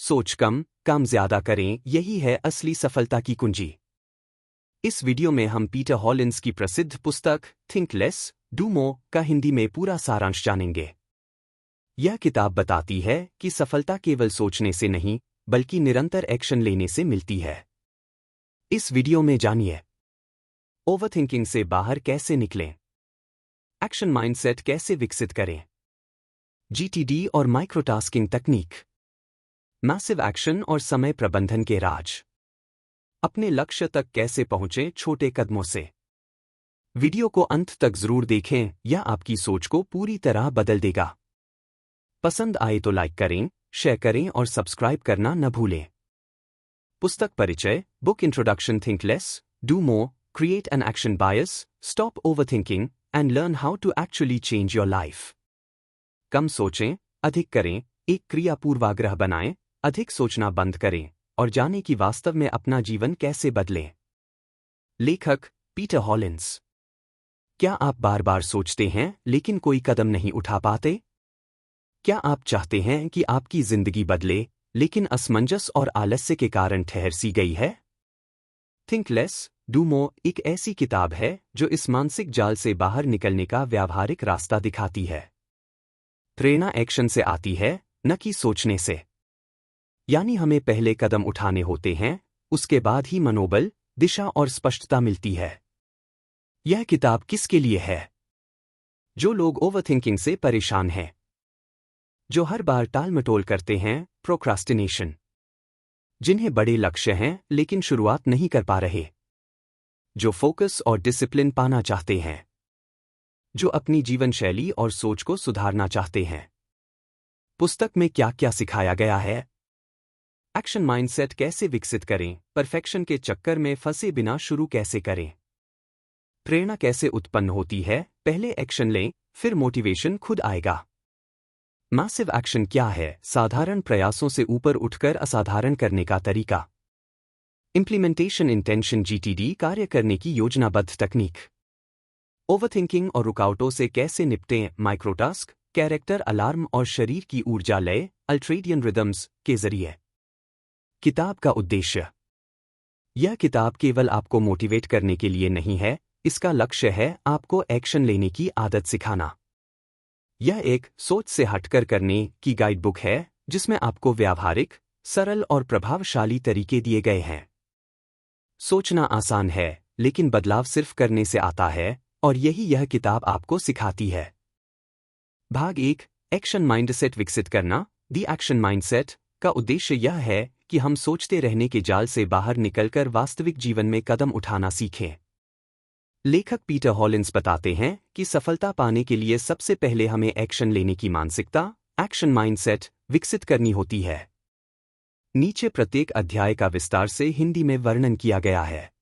सोच कम, काम ज्यादा करें, यही है असली सफलता की कुंजी। इस वीडियो में हम पीटर हॉलिन्स की प्रसिद्ध पुस्तक थिंक लेस डू मोर का हिंदी में पूरा सारांश जानेंगे। यह किताब बताती है कि सफलता केवल सोचने से नहीं, बल्कि निरंतर एक्शन लेने से मिलती है। इस वीडियो में जानिए ओवरथिंकिंग से बाहर कैसे निकलें, एक्शन माइंडसेट कैसे विकसित करें, जीटीडी और माइक्रोटास्किंग तकनीक, मैसिव एक्शन और समय प्रबंधन के राज, अपने लक्ष्य तक कैसे पहुंचें छोटे कदमों से। वीडियो को अंत तक जरूर देखें, यह आपकी सोच को पूरी तरह बदल देगा। पसंद आए तो लाइक करें, शेयर करें और सब्सक्राइब करना न भूलें। पुस्तक परिचय, book introduction, think less do more, create an action bias, stop overthinking and learn how to actually change your life. कम सोचें, अधिक करें, एक क्रिया पूर्वाग्रह बनाएं, अधिक सोचना बंद करें और जानें कि वास्तव में अपना जीवन कैसे बदलें। लेखक पीटर हॉलिन्स। क्या आप बार बार सोचते हैं लेकिन कोई कदम नहीं उठा पाते? क्या आप चाहते हैं कि आपकी जिंदगी बदले, लेकिन असमंजस और आलस्य के कारण ठहर सी गई है? थिंक लेस डू मोर एक ऐसी किताब है जो इस मानसिक जाल से बाहर निकलने का व्यावहारिक रास्ता दिखाती है। प्रेरणा एक्शन से आती है, न कि सोचने से। यानी हमें पहले कदम उठाने होते हैं, उसके बाद ही मनोबल, दिशा और स्पष्टता मिलती है। यह किताब किसके लिए है? जो लोग ओवरथिंकिंग से परेशान हैं, जो हर बार टालमटोल करते हैं, प्रोक्रास्टिनेशन, जिन्हें बड़े लक्ष्य हैं लेकिन शुरुआत नहीं कर पा रहे, जो फोकस और डिसिप्लिन पाना चाहते हैं, जो अपनी जीवन शैली और सोच को सुधारना चाहते हैं। पुस्तक में क्या क्या सिखाया गया है? एक्शन माइंडसेट कैसे विकसित करें, परफेक्शन के चक्कर में फंसे बिना शुरू कैसे करें, प्रेरणा कैसे उत्पन्न होती है, पहले एक्शन लें, फिर मोटिवेशन खुद आएगा। मैसिव एक्शन क्या है, साधारण प्रयासों से ऊपर उठकर असाधारण करने का तरीका। इंप्लीमेंटेशन इंटेंशन जीटीडी कार्य करने की योजनाबद्ध तकनीक। ओवरथिंकिंग और रुकावटों से कैसे निपटें, माइक्रोटास्क, कैरेक्टर अलार्म और शरीर की ऊर्जा लय, अल्ट्रेडियन रिदम्स के जरिए। किताब का उद्देश्य। यह किताब केवल आपको मोटिवेट करने के लिए नहीं है, इसका लक्ष्य है आपको एक्शन लेने की आदत सिखाना। यह एक सोच से हटकर करने की गाइड बुक है जिसमें आपको व्यावहारिक, सरल और प्रभावशाली तरीके दिए गए हैं। सोचना आसान है, लेकिन बदलाव सिर्फ करने से आता है, और यही यह किताब आपको सिखाती है। भाग 1, एक्शन माइंडसेट विकसित करना। दी एक्शन माइंडसेट का उद्देश्य यह है कि हम सोचते रहने के जाल से बाहर निकलकर वास्तविक जीवन में कदम उठाना सीखें। लेखक पीटर हॉलिन्स बताते हैं कि सफलता पाने के लिए सबसे पहले हमें एक्शन लेने की मानसिकता, एक्शन माइंडसेट, विकसित करनी होती है। नीचे प्रत्येक अध्याय का विस्तार से हिंदी में वर्णन किया गया है।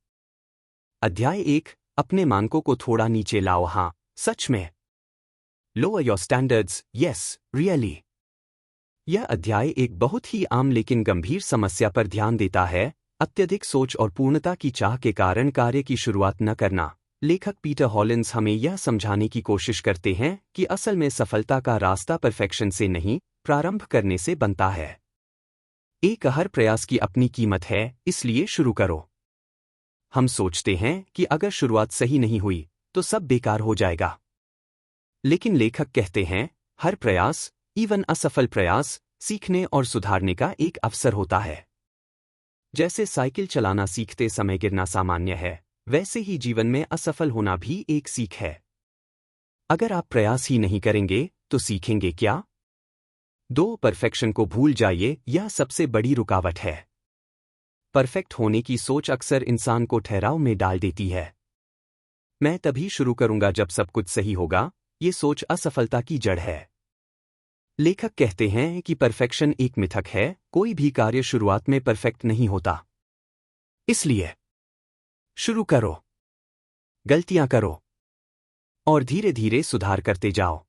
अध्याय 1, अपने मानकों को थोड़ा नीचे लाओ। हाँ, सच में। Lower your standards, yes, really. यह अध्याय एक बहुत ही आम लेकिन गंभीर समस्या पर ध्यान देता है, अत्यधिक सोच और पूर्णता की चाह के कारण कार्य की शुरुआत न करना। लेखक पीटर हॉलिन्स हमें यह समझाने की कोशिश करते हैं कि असल में सफलता का रास्ता परफेक्शन से नहीं, प्रारंभ करने से बनता है। एक हर प्रयास की अपनी कीमत है, इसलिए शुरू करो। हम सोचते हैं कि अगर शुरुआत सही नहीं हुई तो सब बेकार हो जाएगा। लेकिन लेखक कहते हैं, हर प्रयास, इवन असफल प्रयास, सीखने और सुधारने का एक अवसर होता है। जैसे साइकिल चलाना सीखते समय गिरना सामान्य है, वैसे ही जीवन में असफल होना भी एक सीख है। अगर आप प्रयास ही नहीं करेंगे तो सीखेंगे क्या? 2, परफेक्शन को भूल जाइए, यह सबसे बड़ी रुकावट है। परफेक्ट होने की सोच अक्सर इंसान को ठहराव में डाल देती है। मैं तभी शुरू करूंगा जब सब कुछ सही होगा, ये सोच असफलता की जड़ है। लेखक कहते हैं कि परफेक्शन एक मिथक है, कोई भी कार्य शुरुआत में परफेक्ट नहीं होता। इसलिए शुरू करो, गलतियां करो और धीरे धीरे सुधार करते जाओ।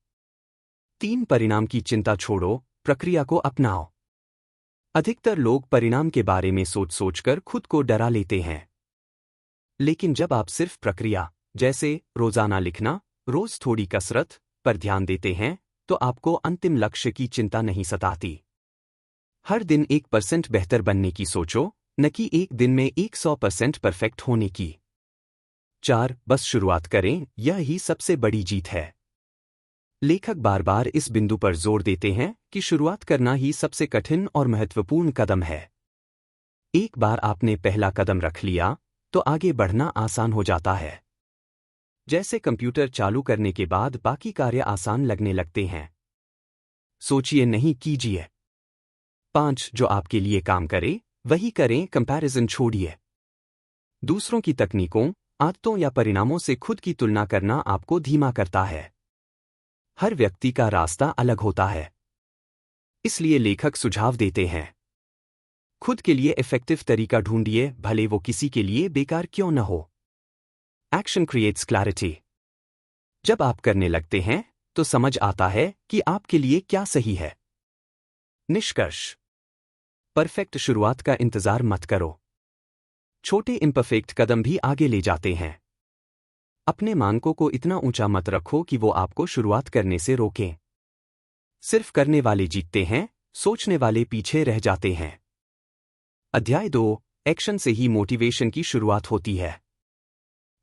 3, परिणाम की चिंता छोड़ो, प्रक्रिया को अपनाओ। अधिकतर लोग परिणाम के बारे में सोच सोचकर खुद को डरा लेते हैं। लेकिन जब आप सिर्फ प्रक्रिया, जैसे रोजाना लिखना, रोज थोड़ी कसरत, पर ध्यान देते हैं, तो आपको अंतिम लक्ष्य की चिंता नहीं सताती। हर दिन 1% बेहतर बनने की सोचो, न कि एक दिन में 100% परफेक्ट होने की। 4. बस शुरुआत करें, यह ही सबसे बड़ी जीत है। लेखक बार बार इस बिंदु पर जोर देते हैं कि शुरुआत करना ही सबसे कठिन और महत्वपूर्ण कदम है। एक बार आपने पहला कदम रख लिया, तो आगे बढ़ना आसान हो जाता है। जैसे कंप्यूटर चालू करने के बाद बाकी कार्य आसान लगने लगते हैं। सोचिए नहीं कीजिए। 5. जो आपके लिए काम करे, वही करें, कंपैरिजन छोड़िए। दूसरों की तकनीकों, आदतों या परिणामों से खुद की तुलना करना आपको धीमा करता है। हर व्यक्ति का रास्ता अलग होता है। इसलिए लेखक सुझाव देते हैं, खुद के लिए इफेक्टिव तरीका ढूंढिए, भले वो किसी के लिए बेकार क्यों न हो। Action creates clarity. जब आप करने लगते हैं, तो समझ आता है कि आपके लिए क्या सही है। निष्कर्ष: परफेक्ट शुरुआत का इंतजार मत करो। छोटे इम्परफेक्ट कदम भी आगे ले जाते हैं। अपने मानकों को इतना ऊंचा मत रखो कि वो आपको शुरुआत करने से रोकें। सिर्फ करने वाले जीतते हैं, सोचने वाले पीछे रह जाते हैं। अध्याय 2: एक्शन से ही मोटिवेशन की शुरुआत होती है।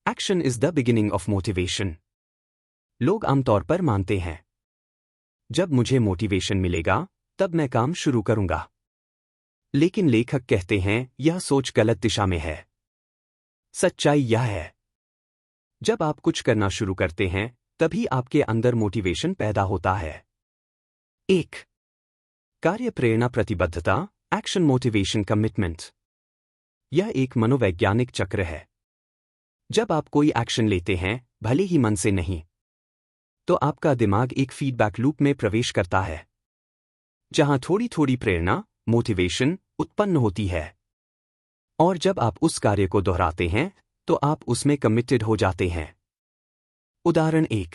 Action is the beginning of motivation. लोग आमतौर पर मानते हैं, जब मुझे मोटिवेशन मिलेगा, तब मैं काम शुरू करूंगा। लेकिन लेखक कहते हैं, यह सोच गलत दिशा में है। सच्चाई यह है, जब आप कुछ करना शुरू करते हैं, तभी आपके अंदर मोटिवेशन पैदा होता है। 1. कार्य प्रेरणा प्रतिबद्धता, एक्शन मोटिवेशन कमिटमेंट। यह एक मनोवैज्ञानिक चक्र है। जब आप कोई एक्शन लेते हैं, भले ही मन से नहीं, तो आपका दिमाग एक फीडबैक लूप में प्रवेश करता है, जहां थोड़ी थोड़ी प्रेरणा, मोटिवेशन उत्पन्न होती है। और जब आप उस कार्य को दोहराते हैं, तो आप उसमें कमिटेड हो जाते हैं। उदाहरण 1.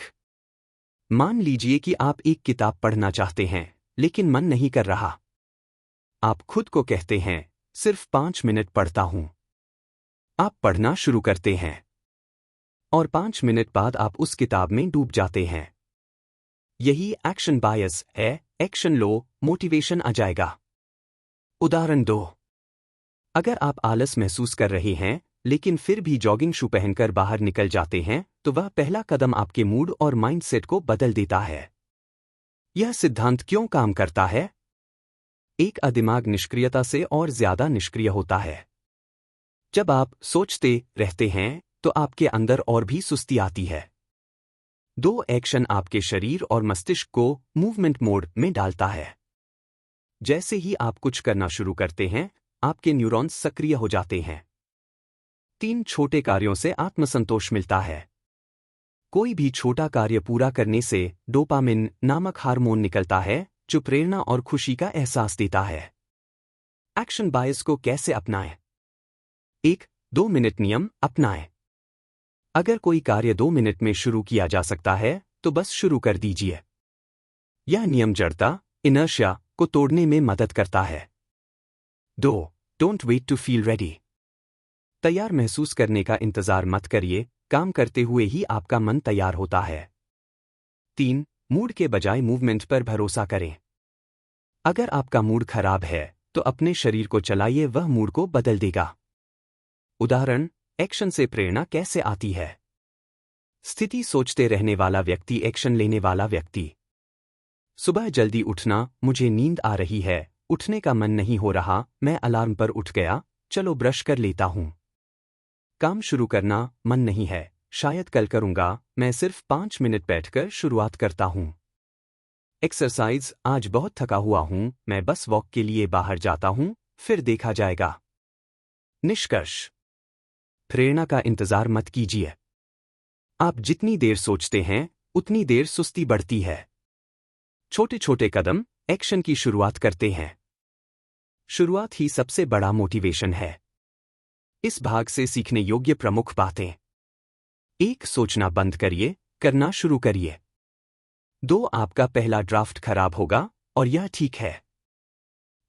मान लीजिए कि आप एक किताब पढ़ना चाहते हैं, लेकिन मन नहीं कर रहा। आप खुद को कहते हैं, सिर्फ 5 मिनट पढ़ता हूं। आप पढ़ना शुरू करते हैं, और 5 मिनट बाद आप उस किताब में डूब जाते हैं। यही एक्शन बायस है। एक्शन लो, मोटिवेशन आ जाएगा। उदाहरण 2. अगर आप आलस महसूस कर रहे हैं, लेकिन फिर भी जॉगिंग शू पहनकर बाहर निकल जाते हैं, तो वह पहला कदम आपके मूड और माइंडसेट को बदल देता है। यह सिद्धांत क्यों काम करता है? एक दिमाग निष्क्रियता से और ज्यादा निष्क्रिय होता है। जब आप सोचते रहते हैं, तो आपके अंदर और भी सुस्ती आती है। 2. एक्शन आपके शरीर और मस्तिष्क को मूवमेंट मोड में डालता है। जैसे ही आप कुछ करना शुरू करते हैं, आपके न्यूरॉन्स सक्रिय हो जाते हैं। 3. छोटे कार्यों से आत्मसंतोष मिलता है। कोई भी छोटा कार्य पूरा करने से डोपामिन नामक हार्मोन निकलता है, जो प्रेरणा और खुशी का एहसास देता है। एक्शन बायस को कैसे अपनाएं? 1. 2 मिनट नियम अपनाएं। अगर कोई कार्य 2 मिनट में शुरू किया जा सकता है, तो बस शुरू कर दीजिए। यह नियम जड़ता, इनर्शिया को तोड़ने में मदद करता है। 2. Don't wait to feel ready. तैयार महसूस करने का इंतजार मत करिए, काम करते हुए ही आपका मन तैयार होता है। 3. मूड के बजाय मूवमेंट पर भरोसा करें। अगर आपका मूड खराब है, तो अपने शरीर को चलाइए, वह मूड को बदल देगा। उदाहरण: एक्शन से प्रेरणा कैसे आती है? स्थिति सोचते रहने वाला व्यक्ति, एक्शन लेने वाला व्यक्ति। सुबह जल्दी उठना, मुझे नींद आ रही है, उठने का मन नहीं हो रहा, मैं अलार्म पर उठ गया, चलो ब्रश कर लेता हूं। काम शुरू करना, मन नहीं है, शायद कल करूंगा, मैं सिर्फ 5 मिनट बैठकर शुरुआत करता हूं। एक्सरसाइज, आज बहुत थका हुआ हूं, मैं बस वॉक के लिए बाहर जाता हूं, फिर देखा जाएगा। निष्कर्ष: प्रेरणा का इंतजार मत कीजिए। आप जितनी देर सोचते हैं, उतनी देर सुस्ती बढ़ती है। छोटे छोटे कदम एक्शन की शुरुआत करते हैं। शुरुआत ही सबसे बड़ा मोटिवेशन है। इस भाग से सीखने योग्य प्रमुख बातें: 1. सोचना बंद करिए, करना शुरू करिए। 2. आपका पहला ड्राफ्ट खराब होगा, और यह ठीक है।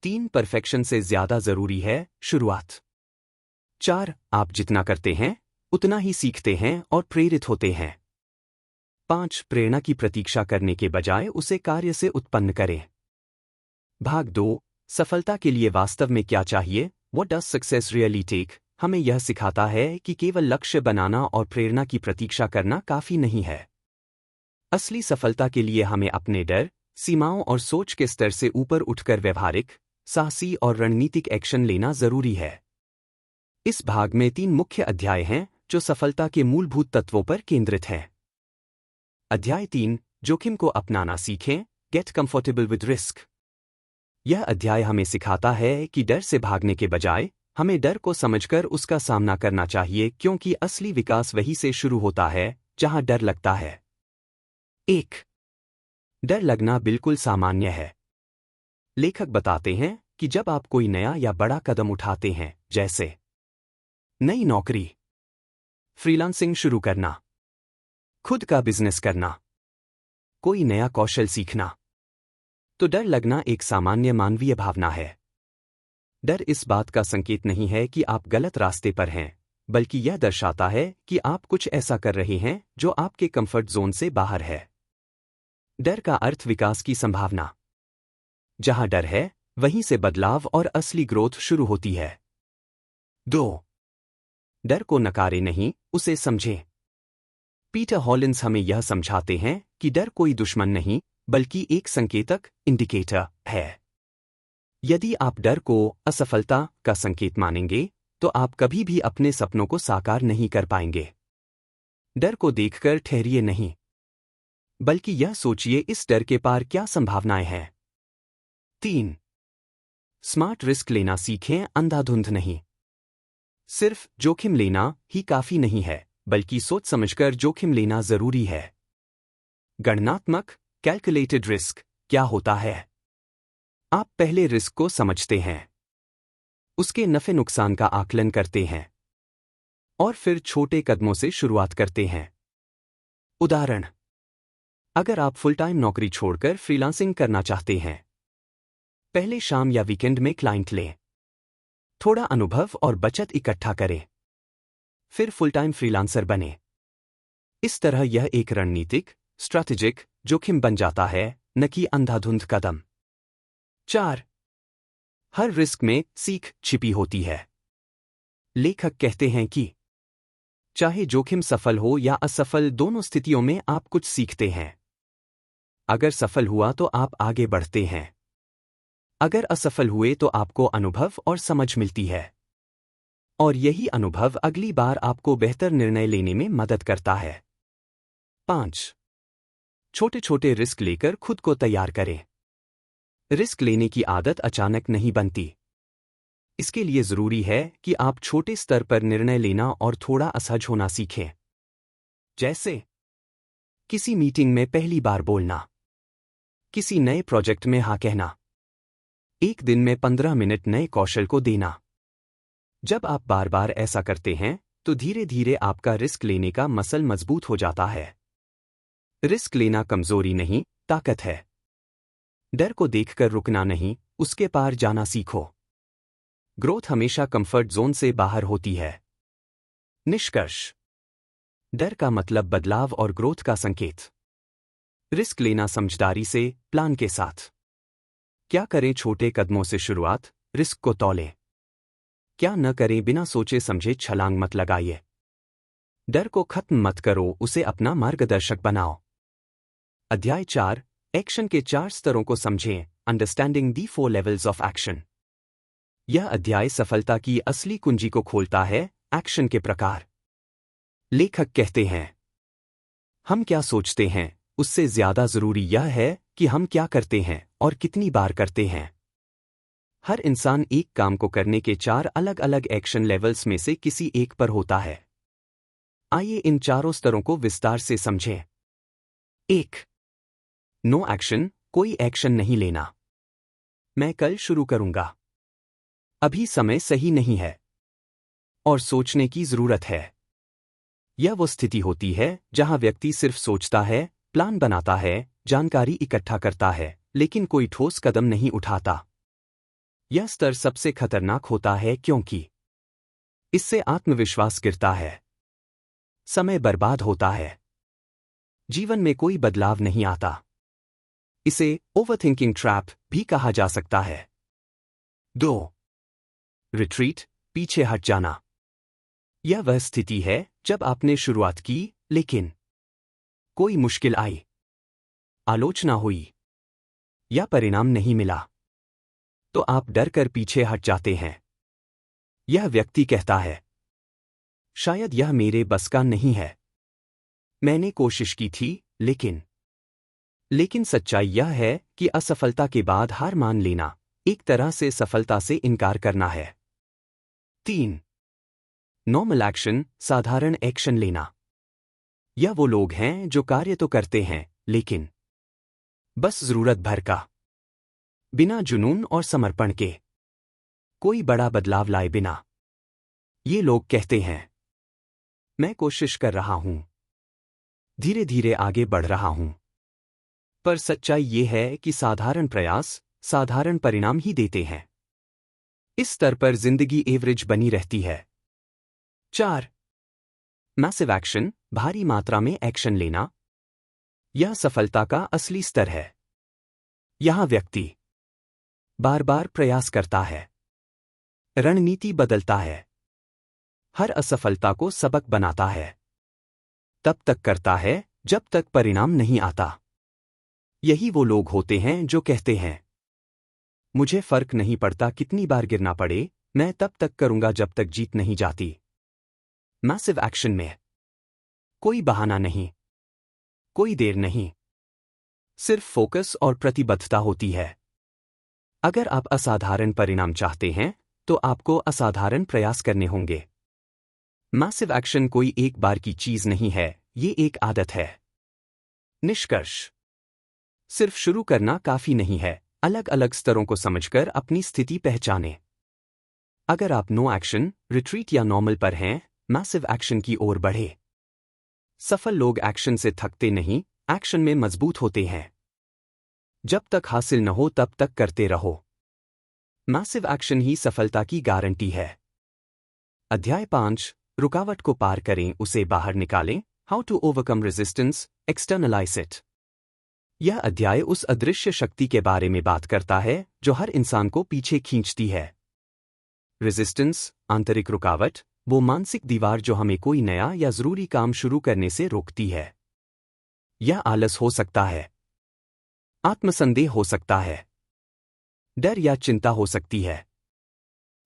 3. परफेक्शन से ज्यादा जरूरी है शुरुआत। 4. आप जितना करते हैं, उतना ही सीखते हैं और प्रेरित होते हैं। 5. प्रेरणा की प्रतीक्षा करने के बजाय उसे कार्य से उत्पन्न करें। भाग 2: सफलता के लिए वास्तव में क्या चाहिए? What does success really take? हमें यह सिखाता है कि केवल लक्ष्य बनाना और प्रेरणा की प्रतीक्षा करना काफी नहीं है। असली सफलता के लिए हमें अपने डर, सीमाओं और सोच के स्तर से ऊपर उठकर व्यवहारिक, साहसी और रणनीतिक एक्शन लेना जरूरी है। इस भाग में 3 मुख्य अध्याय हैं जो सफलता के मूलभूत तत्वों पर केंद्रित हैं। अध्याय 3, जोखिम को अपनाना सीखें, गेट कंफर्टेबल विद रिस्क। यह अध्याय हमें सिखाता है कि डर से भागने के बजाय हमें डर को समझकर उसका सामना करना चाहिए, क्योंकि असली विकास वहीं से शुरू होता है जहां डर लगता है। 1. डर लगना बिल्कुल सामान्य है। लेखक बताते हैं कि जब आप कोई नया या बड़ा कदम उठाते हैं, जैसे नई नौकरी, फ्रीलांसिंग शुरू करना, खुद का बिजनेस करना, कोई नया कौशल सीखना, तो डर लगना एक सामान्य मानवीय भावना है। डर इस बात का संकेत नहीं है कि आप गलत रास्ते पर हैं, बल्कि यह दर्शाता है कि आप कुछ ऐसा कर रहे हैं जो आपके कंफर्ट जोन से बाहर है। डर का अर्थ विकास की संभावना। जहां डर है, वहीं से बदलाव और असली ग्रोथ शुरू होती है। 2. डर को नकारे नहीं, उसे समझें। पीटर हॉलिन्स हमें यह समझाते हैं कि डर कोई दुश्मन नहीं, बल्कि एक संकेतक, इंडिकेटर है। यदि आप डर को असफलता का संकेत मानेंगे, तो आप कभी भी अपने सपनों को साकार नहीं कर पाएंगे। डर को देखकर ठहरिए नहीं, बल्कि यह सोचिए इस डर के पार क्या संभावनाएं हैं। 3. स्मार्ट रिस्क लेना सीखें, अंधाधुंध नहीं। सिर्फ जोखिम लेना ही काफी नहीं है, बल्कि सोच समझकर जोखिम लेना जरूरी है। गणनात्मक, कैलकुलेटेड रिस्क क्या होता है? आप पहले रिस्क को समझते हैं, उसके नफे नुकसान का आकलन करते हैं, और फिर छोटे कदमों से शुरुआत करते हैं। उदाहरण, अगर आप फुल टाइम नौकरी छोड़कर फ्रीलांसिंग करना चाहते हैं, पहले शाम या वीकेंड में क्लाइंट लें, थोड़ा अनुभव और बचत इकट्ठा करें, फिर फुल टाइम फ्रीलांसर बने। इस तरह यह एक रणनीतिक, स्ट्रैटेजिक जोखिम बन जाता है, न कि अंधाधुंध कदम। 4. हर रिस्क में सीख छिपी होती है। लेखक कहते हैं कि चाहे जोखिम सफल हो या असफल, दोनों स्थितियों में आप कुछ सीखते हैं। अगर सफल हुआ तो आप आगे बढ़ते हैं, अगर असफल हुए तो आपको अनुभव और समझ मिलती है, और यही अनुभव अगली बार आपको बेहतर निर्णय लेने में मदद करता है। 5. छोटे छोटे रिस्क लेकर खुद को तैयार करें। रिस्क लेने की आदत अचानक नहीं बनती। इसके लिए जरूरी है कि आप छोटे स्तर पर निर्णय लेना और थोड़ा असहज होना सीखें। जैसे किसी मीटिंग में पहली बार बोलना, किसी नए प्रोजेक्ट में हाँ कहना, एक दिन में 15 मिनट नए कौशल को देना। जब आप बार बार ऐसा करते हैं, तो धीरे धीरे आपका रिस्क लेने का मसल मजबूत हो जाता है। रिस्क लेना कमजोरी नहीं, ताकत है। डर को देखकर रुकना नहीं, उसके पार जाना सीखो। ग्रोथ हमेशा कंफर्ट जोन से बाहर होती है। निष्कर्ष, डर का मतलब बदलाव और ग्रोथ का संकेत। रिस्क लेना समझदारी से, प्लान के साथ। क्या करें? छोटे कदमों से शुरुआत, रिस्क को तौलें। क्या न करें? बिना सोचे समझे छलांग मत लगाइए। डर को खत्म मत करो, उसे अपना मार्गदर्शक बनाओ। अध्याय 4, एक्शन के 4 स्तरों को समझें, understanding the 4 levels of action. यह अध्याय सफलता की असली कुंजी को खोलता है, एक्शन के प्रकार। लेखक कहते हैं, हम क्या सोचते हैं, उससे ज्यादा जरूरी यह है कि हम क्या करते हैं और कितनी बार करते हैं। हर इंसान एक काम को करने के 4 अलग अलग एक्शन लेवल्स में से किसी एक पर होता है। आइए इन चारों स्तरों को विस्तार से समझें। 1. नो एक्शन, कोई एक्शन नहीं लेना। मैं कल शुरू करूंगा, अभी समय सही नहीं है, और सोचने की जरूरत है। यह वो स्थिति होती है जहां व्यक्ति सिर्फ सोचता है, प्लान बनाता है, जानकारी इकट्ठा करता है, लेकिन कोई ठोस कदम नहीं उठाता। यह स्तर सबसे खतरनाक होता है, क्योंकि इससे आत्मविश्वास गिरता है, समय बर्बाद होता है, जीवन में कोई बदलाव नहीं आता। इसे ओवरथिंकिंग ट्रैप भी कहा जा सकता है। 2. रिट्रीट, पीछे हट जाना। यह वह स्थिति है जब आपने शुरुआत की लेकिन कोई मुश्किल आई, आलोचना हुई या परिणाम नहीं मिला, तो आप डर कर पीछे हट जाते हैं। यह व्यक्ति कहता है, शायद यह मेरे बस का नहीं है, मैंने कोशिश की थी लेकिन सच्चाई यह है कि असफलता के बाद हार मान लेना एक तरह से सफलता से इनकार करना है। 3. नॉर्मल एक्शन, साधारण एक्शन लेना। यह वो लोग हैं जो कार्य तो करते हैं लेकिन बस जरूरत भर का, बिना जुनून और समर्पण के, कोई बड़ा बदलाव लाए बिना। ये लोग कहते हैं, मैं कोशिश कर रहा हूं, धीरे धीरे आगे बढ़ रहा हूं, पर सच्चाई ये है कि साधारण प्रयास साधारण परिणाम ही देते हैं। इस स्तर पर जिंदगी एवरेज बनी रहती है। 4. मैसिव एक्शन, भारी मात्रा में एक्शन लेना। यह सफलता का असली स्तर है। यहां व्यक्ति बार बार प्रयास करता है, रणनीति बदलता है, हर असफलता को सबक बनाता है, तब तक करता है जब तक परिणाम नहीं आता। यही वो लोग होते हैं जो कहते हैं, मुझे फर्क नहीं पड़ता कितनी बार गिरना पड़े, मैं तब तक करूंगा जब तक जीत नहीं जाती। मैसिव एक्शन में कोई बहाना नहीं, कोई देर नहीं, सिर्फ फोकस और प्रतिबद्धता होती है। अगर आप असाधारण परिणाम चाहते हैं तो आपको असाधारण प्रयास करने होंगे। मैसिव एक्शन कोई एक बार की चीज नहीं है, ये एक आदत है। निष्कर्ष, सिर्फ शुरू करना काफी नहीं है, अलग अलग स्तरों को समझकर अपनी स्थिति पहचानें। अगर आप नो एक्शन, रिट्रीट या नॉर्मल पर हैं, मैसिव एक्शन की ओर बढ़े। सफल लोग एक्शन से थकते नहीं, एक्शन में मजबूत होते हैं। जब तक हासिल न हो तब तक करते रहो। मैसिव एक्शन ही सफलता की गारंटी है। अध्याय 5, रुकावट को पार करें, उसे बाहर निकालें। How to overcome resistance, externalize it. यह अध्याय उस अदृश्य शक्ति के बारे में बात करता है जो हर इंसान को पीछे खींचती है। रेजिस्टेंस, आंतरिक रुकावट, वो मानसिक दीवार जो हमें कोई नया या जरूरी काम शुरू करने से रोकती है। यह आलस हो सकता है, आत्मसंदेह हो सकता है, डर या चिंता हो सकती है,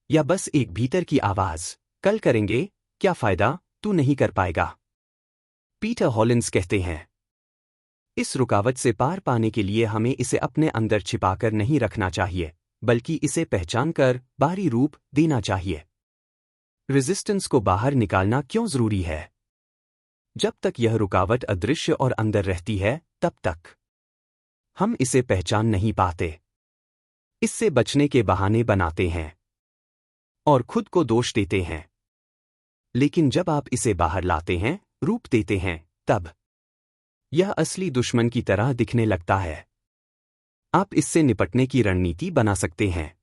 या बस एक भीतर की आवाज, कल करेंगे, क्या फायदा, तू नहीं कर पाएगा। पीटर हॉलिंस कहते हैं, इस रुकावट से पार पाने के लिए हमें इसे अपने अंदर छिपाकर नहीं रखना चाहिए, बल्कि इसे पहचान कर बाहरी रूप देना चाहिए। रेजिस्टेंस को बाहर निकालना क्यों जरूरी है? जब तक यह रुकावट अदृश्य और अंदर रहती है, तब तक हम इसे पहचान नहीं पाते। इससे बचने के बहाने बनाते हैं और खुद को दोष देते हैं। लेकिन जब आप इसे बाहर लाते हैं, रूप देते हैं, तब यह असली दुश्मन की तरह दिखने लगता है। आप इससे निपटने की रणनीति बना सकते हैं।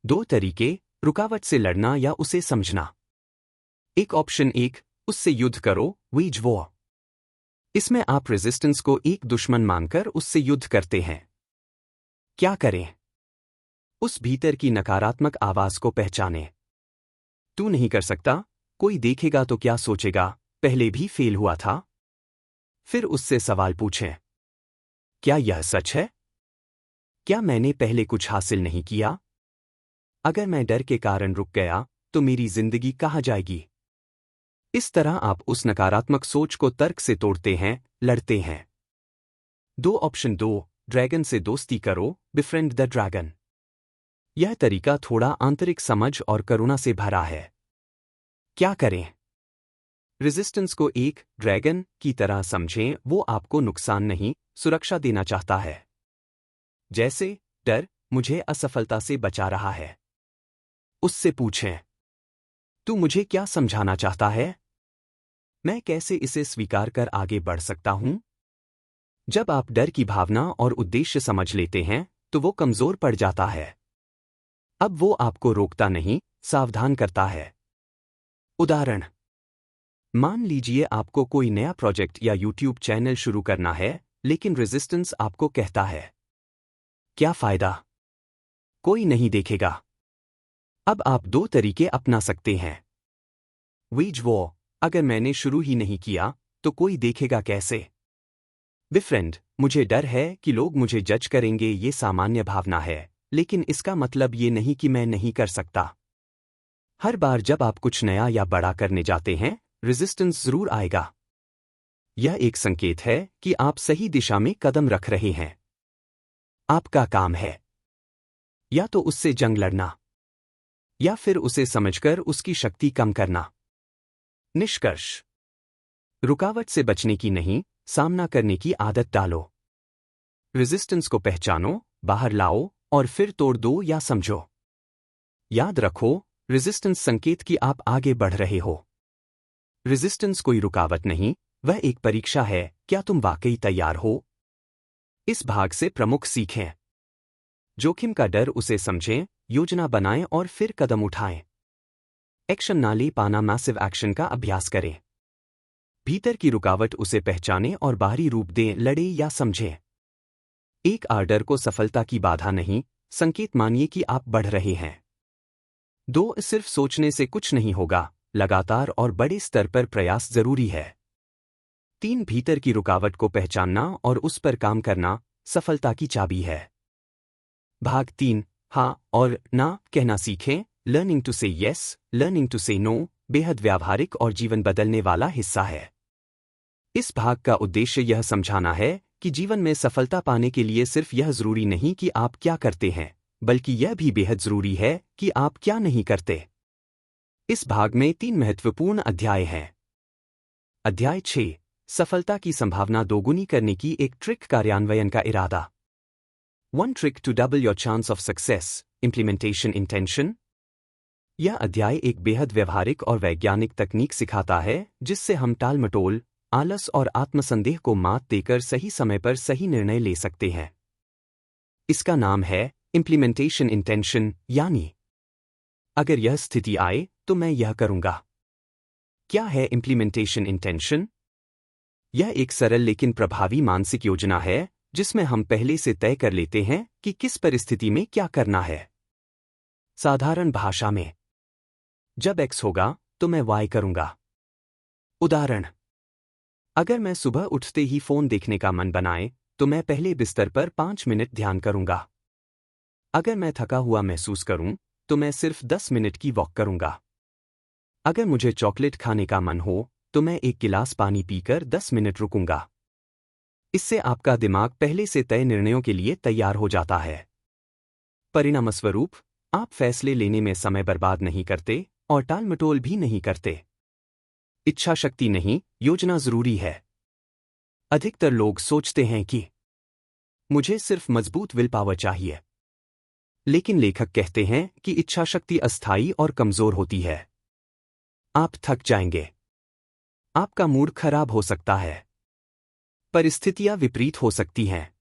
2 तरीके, रुकावट से लड़ना या उसे समझना। एक ऑप्शन 1, उससे युद्ध करो, वेज वॉर। इसमें आप रेजिस्टेंस को एक दुश्मन मानकर उससे युद्ध करते हैं। क्या करें? उस भीतर की नकारात्मक आवाज को पहचानें। तू नहीं कर सकता, कोई देखेगा तो क्या सोचेगा, पहले भी फेल हुआ था। फिर उससे सवाल पूछें, क्या यह सच है? क्या मैंने पहले कुछ हासिल नहीं किया? अगर मैं डर के कारण रुक गया तो मेरी जिंदगी कहाँ जाएगी? इस तरह आप उस नकारात्मक सोच को तर्क से तोड़ते हैं, लड़ते हैं। 2 ऑप्शन 2, ड्रैगन से दोस्ती करो, बिफ्रेंड द ड्रैगन। यह तरीका थोड़ा आंतरिक समझ और करुणा से भरा है। क्या करें? रेजिस्टेंस को एक ड्रैगन की तरह समझें, वो आपको नुकसान नहीं, सुरक्षा देना चाहता है। जैसे डर मुझे असफलता से बचा रहा है। उससे पूछें, तू मुझे क्या समझाना चाहता है? मैं कैसे इसे स्वीकार कर आगे बढ़ सकता हूं? जब आप डर की भावना और उद्देश्य समझ लेते हैं, तो वो कमजोर पड़ जाता है। अब वो आपको रोकता नहीं, सावधान करता है। उदाहरण, मान लीजिए आपको कोई नया प्रोजेक्ट या यूट्यूब चैनल शुरू करना है, लेकिन रेजिस्टेंस आपको कहता है, क्या फायदा? कोई नहीं देखेगा। अब आप दो तरीके अपना सकते हैं। वेज वॉर, अगर मैंने शुरू ही नहीं किया तो कोई देखेगा कैसे? बिफ्रेंड, मुझे डर है कि लोग मुझे जज करेंगे। ये सामान्य भावना है, लेकिन इसका मतलब ये नहीं कि मैं नहीं कर सकता। हर बार जब आप कुछ नया या बड़ा करने जाते हैं, रेजिस्टेंस जरूर आएगा। यह एक संकेत है कि आप सही दिशा में कदम रख रहे हैं। आपका काम है या तो उससे जंग लड़ना या फिर उसे समझकर उसकी शक्ति कम करना। निष्कर्ष, रुकावट से बचने की नहीं, सामना करने की आदत डालो। रेजिस्टेंस को पहचानो, बाहर लाओ और फिर तोड़ दो या समझो। याद रखो, रेजिस्टेंस संकेत कि आप आगे बढ़ रहे हो। रेजिस्टेंस कोई रुकावट नहीं, वह एक परीक्षा है। क्या तुम वाकई तैयार हो? इस भाग से प्रमुख सीखें। जोखिम का डर, उसे समझें, योजना बनाएं और फिर कदम उठाएं। एक्शन ना ले पाना, मैसिव एक्शन का अभ्यास करें। भीतर की रुकावट, उसे पहचानें और बाहरी रूप दें, लड़े या समझें। एक आर्डर को सफलता की बाधा नहीं, संकेत मानिए कि आप बढ़ रहे हैं। 2, सिर्फ सोचने से कुछ नहीं होगा, लगातार और बड़े स्तर पर प्रयास जरूरी है। 3, भीतर की रुकावट को पहचानना और उस पर काम करना सफलता की चाबी है। भाग 3, हाँ और ना कहना सीखें। लर्निंग टू से यस, लर्निंग टू से नो बेहद व्यावहारिक और जीवन बदलने वाला हिस्सा है। इस भाग का उद्देश्य यह समझाना है कि जीवन में सफलता पाने के लिए सिर्फ यह जरूरी नहीं कि आप क्या करते हैं, बल्कि यह भी बेहद जरूरी है कि आप क्या नहीं करते। इस भाग में 3 महत्वपूर्ण अध्याय हैं। अध्याय 6, सफलता की संभावना दोगुनी करने की एक ट्रिक, कार्यान्वयन का इरादा। 1 trick to double your chance of success, implementation intention। यह अध्याय एक बेहद व्यवहारिक और वैज्ञानिक तकनीक सिखाता है जिससे हम टालमटोल, आलस और आत्मसंदेह को मात देकर सही समय पर सही निर्णय ले सकते हैं। इसका नाम है इम्प्लीमेंटेशन इंटेंशन, यानी अगर यह स्थिति आए तो मैं यह करूंगा। क्या है इम्प्लीमेंटेशन इंटेंशन? यह एक सरल लेकिन प्रभावी मानसिक योजना है जिसमें हम पहले से तय कर लेते हैं कि किस परिस्थिति में क्या करना है। साधारण भाषा में, जब X होगा तो मैं Y करूंगा। उदाहरण, अगर मैं सुबह उठते ही फोन देखने का मन बनाए तो मैं पहले बिस्तर पर 5 मिनट ध्यान करूंगा। अगर मैं थका हुआ महसूस करूं तो मैं सिर्फ 10 मिनट की वॉक करूंगा। अगर मुझे चॉकलेट खाने का मन हो तो मैं 1 गिलास पानी पीकर 10 मिनट रुकूंगा। इससे आपका दिमाग पहले से तय निर्णयों के लिए तैयार हो जाता है। परिणामस्वरूप, आप फैसले लेने में समय बर्बाद नहीं करते और टालमटोल भी नहीं करते। इच्छा शक्ति नहीं, योजना जरूरी है। अधिकतर लोग सोचते हैं कि मुझे सिर्फ मजबूत विल पावर चाहिए, लेकिन लेखक कहते हैं कि इच्छा शक्ति अस्थायी और कमजोर होती है। आप थक जाएंगे, आपका मूड खराब हो सकता है, परिस्थितियां विपरीत हो सकती हैं।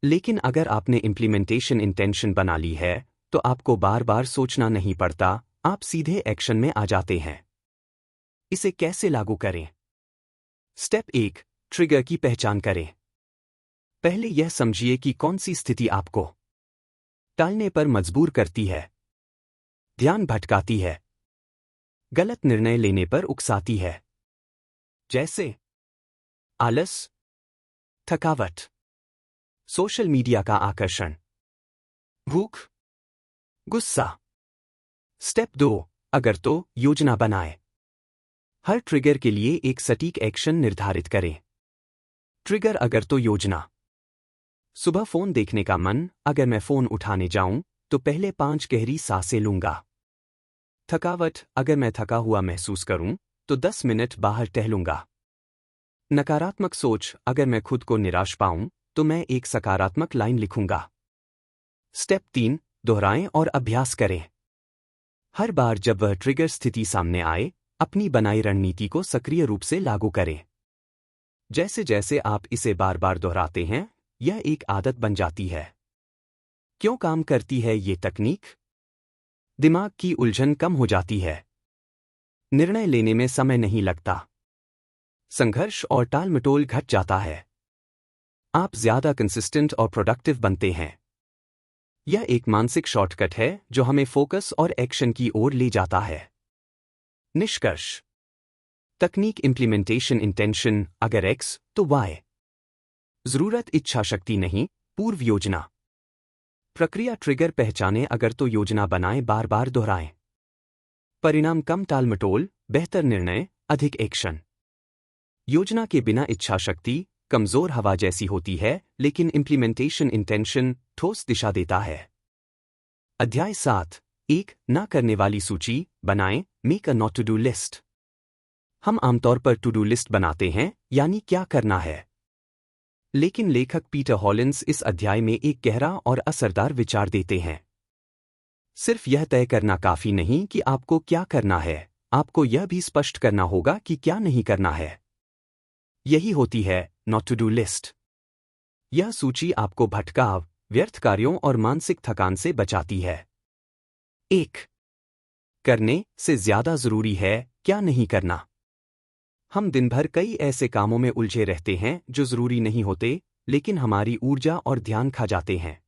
लेकिन अगर आपने इम्प्लीमेंटेशन इंटेंशन बना ली है तो आपको बार बार सोचना नहीं पड़ता, आप सीधे एक्शन में आ जाते हैं। इसे कैसे लागू करें? स्टेप 1, ट्रिगर की पहचान करें। पहले यह समझिए कि कौन सी स्थिति आपको टालने पर मजबूर करती है, ध्यान भटकाती है, गलत निर्णय लेने पर उकसाती है। जैसे आलस, थकावट, सोशल मीडिया का आकर्षण, भूख, गुस्सा। स्टेप 2, अगर तो योजना बनाएं। हर ट्रिगर के लिए एक सटीक एक्शन निर्धारित करें। ट्रिगर अगर तो योजना। सुबह फोन देखने का मन, अगर मैं फोन उठाने जाऊं तो पहले 5 गहरी सांसें लूंगा। थकावट, अगर मैं थका हुआ महसूस करूं तो 10 मिनट बाहर टहलूंगा। नकारात्मक सोच, अगर मैं खुद को निराश पाऊं तो मैं एक सकारात्मक लाइन लिखूंगा। स्टेप 3, दोहराएं और अभ्यास करें। हर बार जब वह ट्रिगर स्थिति सामने आए, अपनी बनाई रणनीति को सक्रिय रूप से लागू करें। जैसे जैसे आप इसे बार बार दोहराते हैं, यह एक आदत बन जाती है। क्यों काम करती है ये तकनीक? दिमाग की उलझन कम हो जाती है, निर्णय लेने में समय नहीं लगता, संघर्ष और टालमटोल घट जाता है, आप ज्यादा कंसिस्टेंट और प्रोडक्टिव बनते हैं। यह एक मानसिक शॉर्टकट है जो हमें फोकस और एक्शन की ओर ले जाता है। निष्कर्ष। तकनीक इम्प्लीमेंटेशन इंटेंशन, अगर एक्स तो वाई। जरूरत इच्छा शक्ति नहीं, पूर्व योजना। प्रक्रिया ट्रिगर पहचाने अगर तो योजना बनाएं, बार बार दोहराएं। परिणाम कम टालमटोल, बेहतर निर्णय, अधिक एक्शन। योजना के बिना इच्छा शक्ति कमजोर हवा जैसी होती है, लेकिन इम्प्लीमेंटेशन इंटेंशन ठोस दिशा देता है। अध्याय 7। एक ना करने वाली सूची बनाएं, make a not to do list. हम आमतौर पर टू डू लिस्ट बनाते हैं, यानी क्या करना है। लेकिन लेखक पीटर हॉलिन्स इस अध्याय में एक गहरा और असरदार विचार देते हैं। सिर्फ यह तय करना काफी नहीं कि आपको क्या करना है, आपको यह भी स्पष्ट करना होगा कि क्या नहीं करना है। यही होती है नॉट टू डू लिस्ट। यह सूची आपको भटकाव, व्यर्थ कार्यों और मानसिक थकान से बचाती है। 1। करने से ज्यादा जरूरी है क्या नहीं करना। हम दिन भर कई ऐसे कामों में उलझे रहते हैं जो जरूरी नहीं होते, लेकिन हमारी ऊर्जा और ध्यान खा जाते हैं।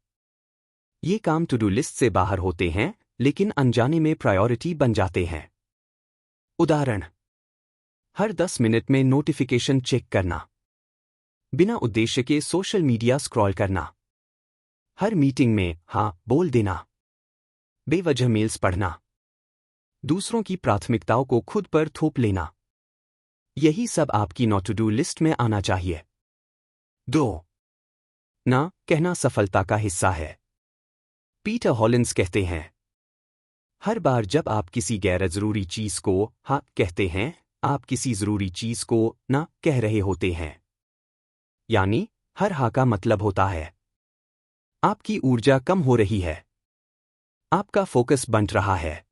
ये काम टू डू लिस्ट से बाहर होते हैं, लेकिन अनजाने में प्रायोरिटी बन जाते हैं। उदाहरण: हर 10 मिनट में नोटिफिकेशन चेक करना, बिना उद्देश्य के सोशल मीडिया स्क्रॉल करना, हर मीटिंग में हाँ बोल देना, बेवजह मेल्स पढ़ना, दूसरों की प्राथमिकताओं को खुद पर थोप लेना। यही सब आपकी नॉट टू डू लिस्ट में आना चाहिए। 2। ना कहना सफलता का हिस्सा है। पीटर हॉलिन्स कहते हैं, हर बार जब आप किसी गैर जरूरी चीज को हाँ कहते हैं, आप किसी जरूरी चीज को ना कह रहे होते हैं। यानी हर हाँ का मतलब होता है आपकी ऊर्जा कम हो रही है, आपका फोकस बंट रहा है,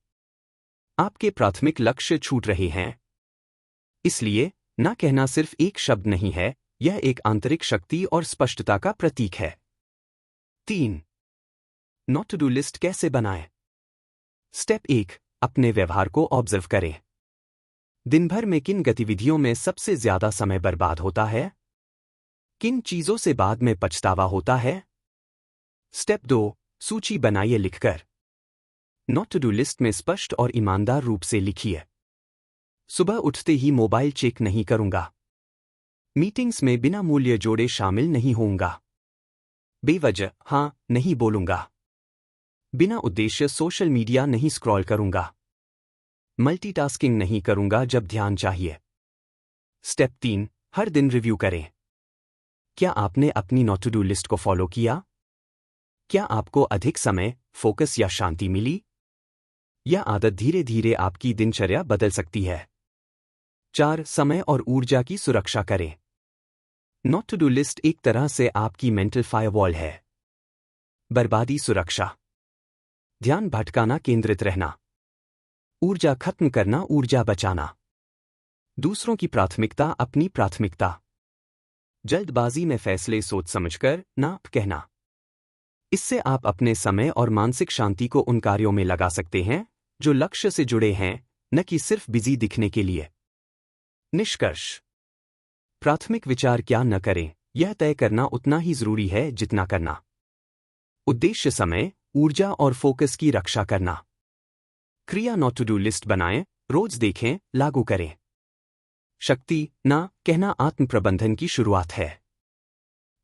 आपके प्राथमिक लक्ष्य छूट रहे हैं। इसलिए ना कहना सिर्फ एक शब्द नहीं है, यह एक आंतरिक शक्ति और स्पष्टता का प्रतीक है। 3। नॉट टू डू लिस्ट कैसे बनाएं? स्टेप 1। अपने व्यवहार को ऑब्जर्व करें। दिन भर में किन गतिविधियों में सबसे ज्यादा समय बर्बाद होता है? किन चीजों से बाद में पछतावा होता है? स्टेप 2। सूची बनाइए लिखकर। नॉट टू डू लिस्ट में स्पष्ट और ईमानदार रूप से लिखिए, सुबह उठते ही मोबाइल चेक नहीं करूंगा, मीटिंग्स में बिना मूल्य जोड़े शामिल नहीं होऊंगा, बेवजह हाँ नहीं बोलूंगा, बिना उद्देश्य सोशल मीडिया नहीं स्क्रॉल करूंगा, मल्टीटास्किंग नहीं करूंगा जब ध्यान चाहिए। स्टेप 3। हर दिन रिव्यू करें। क्या आपने अपनी नॉट टू डू लिस्ट को फॉलो किया? क्या आपको अधिक समय, फोकस या शांति मिली? यह आदत धीरे धीरे आपकी दिनचर्या बदल सकती है। 4। समय और ऊर्जा की सुरक्षा करें। नॉट टू डू लिस्ट एक तरह से आपकी मेंटल फायरवॉल है। बर्बादी सुरक्षा, ध्यान भटकाना केंद्रित रहना, ऊर्जा खत्म करना ऊर्जा बचाना, दूसरों की प्राथमिकता अपनी प्राथमिकता, जल्दबाजी में फैसले सोच समझकर ना कहना। इससे आप अपने समय और मानसिक शांति को उन कार्यों में लगा सकते हैं जो लक्ष्य से जुड़े हैं, न कि सिर्फ बिजी दिखने के लिए। निष्कर्ष। प्राथमिक विचार क्या न करें, यह तय करना उतना ही जरूरी है जितना करना। उद्देश्य समय, ऊर्जा और फोकस की रक्षा करना। क्रिया नॉट टू डू लिस्ट बनाएं, रोज देखें, लागू करें। शक्ति ना कहना आत्म प्रबंधन की शुरुआत है।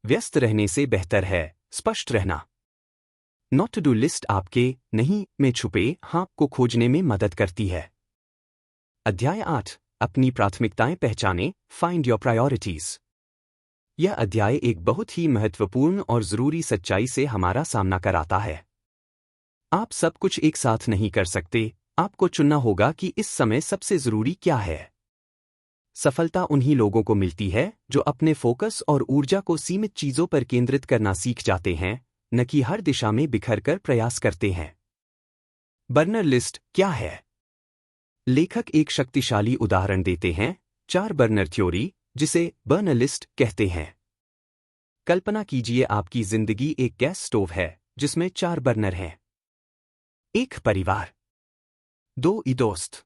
व्यस्त रहने से बेहतर है स्पष्ट रहना। नॉट टू डू लिस्ट आपके नहीं में छुपे हाँ को खोजने में मदद करती है। अध्याय 8। अपनी प्राथमिकताएं पहचानें, फाइंड योर प्रायोरिटीज। यह अध्याय एक बहुत ही महत्वपूर्ण और जरूरी सच्चाई से हमारा सामना कराता है। आप सब कुछ एक साथ नहीं कर सकते, आपको चुनना होगा कि इस समय सबसे जरूरी क्या है। सफलता उन्हीं लोगों को मिलती है जो अपने फोकस और ऊर्जा को सीमित चीजों पर केंद्रित करना सीख जाते हैं, न कि हर दिशा में बिखर कर प्रयास करते हैं। बर्नर लिस्ट क्या है? लेखक एक शक्तिशाली उदाहरण देते हैं, 4 बर्नर थ्योरी, जिसे बर्नर लिस्ट कहते हैं। कल्पना कीजिए आपकी जिंदगी एक गैस स्टोव है जिसमें 4 बर्नर हैं। 1 परिवार, 2 दोस्त,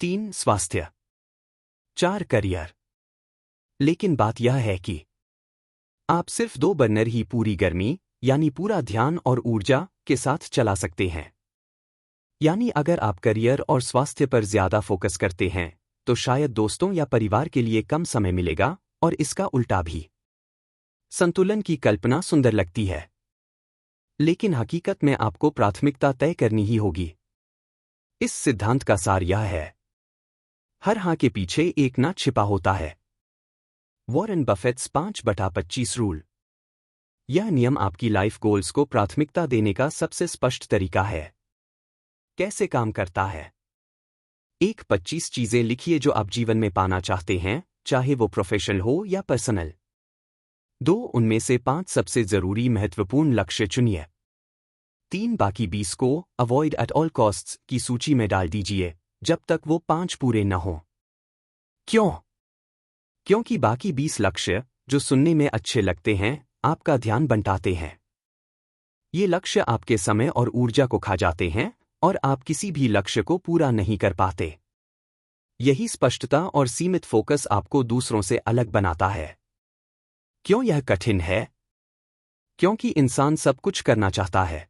3 स्वास्थ्य, 4 करियर। लेकिन बात यह है कि आप सिर्फ 2 बर्नर ही पूरी गर्मी यानी पूरा ध्यान और ऊर्जा के साथ चला सकते हैं। यानी अगर आप करियर और स्वास्थ्य पर ज्यादा फोकस करते हैं तो शायद दोस्तों या परिवार के लिए कम समय मिलेगा, और इसका उल्टा भी। संतुलन की कल्पना सुंदर लगती है, लेकिन हकीकत में आपको प्राथमिकता तय करनी ही होगी। इस सिद्धांत का सार यह है, हर हाँ के पीछे एक ना छिपा होता है। Warren Buffett's 5/25 rule. यह नियम आपकी लाइफ गोल्स को प्राथमिकता देने का सबसे स्पष्ट तरीका है। कैसे काम करता है? 25 चीजें लिखिए जो आप जीवन में पाना चाहते हैं, चाहे वो प्रोफेशनल हो या पर्सनल। 2 उनमें से 5 सबसे जरूरी महत्वपूर्ण लक्ष्य चुनिए। 3 बाकी 20 को अवॉइड एट ऑल कॉस्ट्स की सूची में डाल दीजिए जब तक वो 5 पूरे न हों। क्यों? क्योंकि बाकी 20 लक्ष्य जो सुनने में अच्छे लगते हैं आपका ध्यान बंटाते हैं। ये लक्ष्य आपके समय और ऊर्जा को खा जाते हैं और आप किसी भी लक्ष्य को पूरा नहीं कर पाते। यही स्पष्टता और सीमित फोकस आपको दूसरों से अलग बनाता है। क्यों यह कठिन है? क्योंकि इंसान सब कुछ करना चाहता है।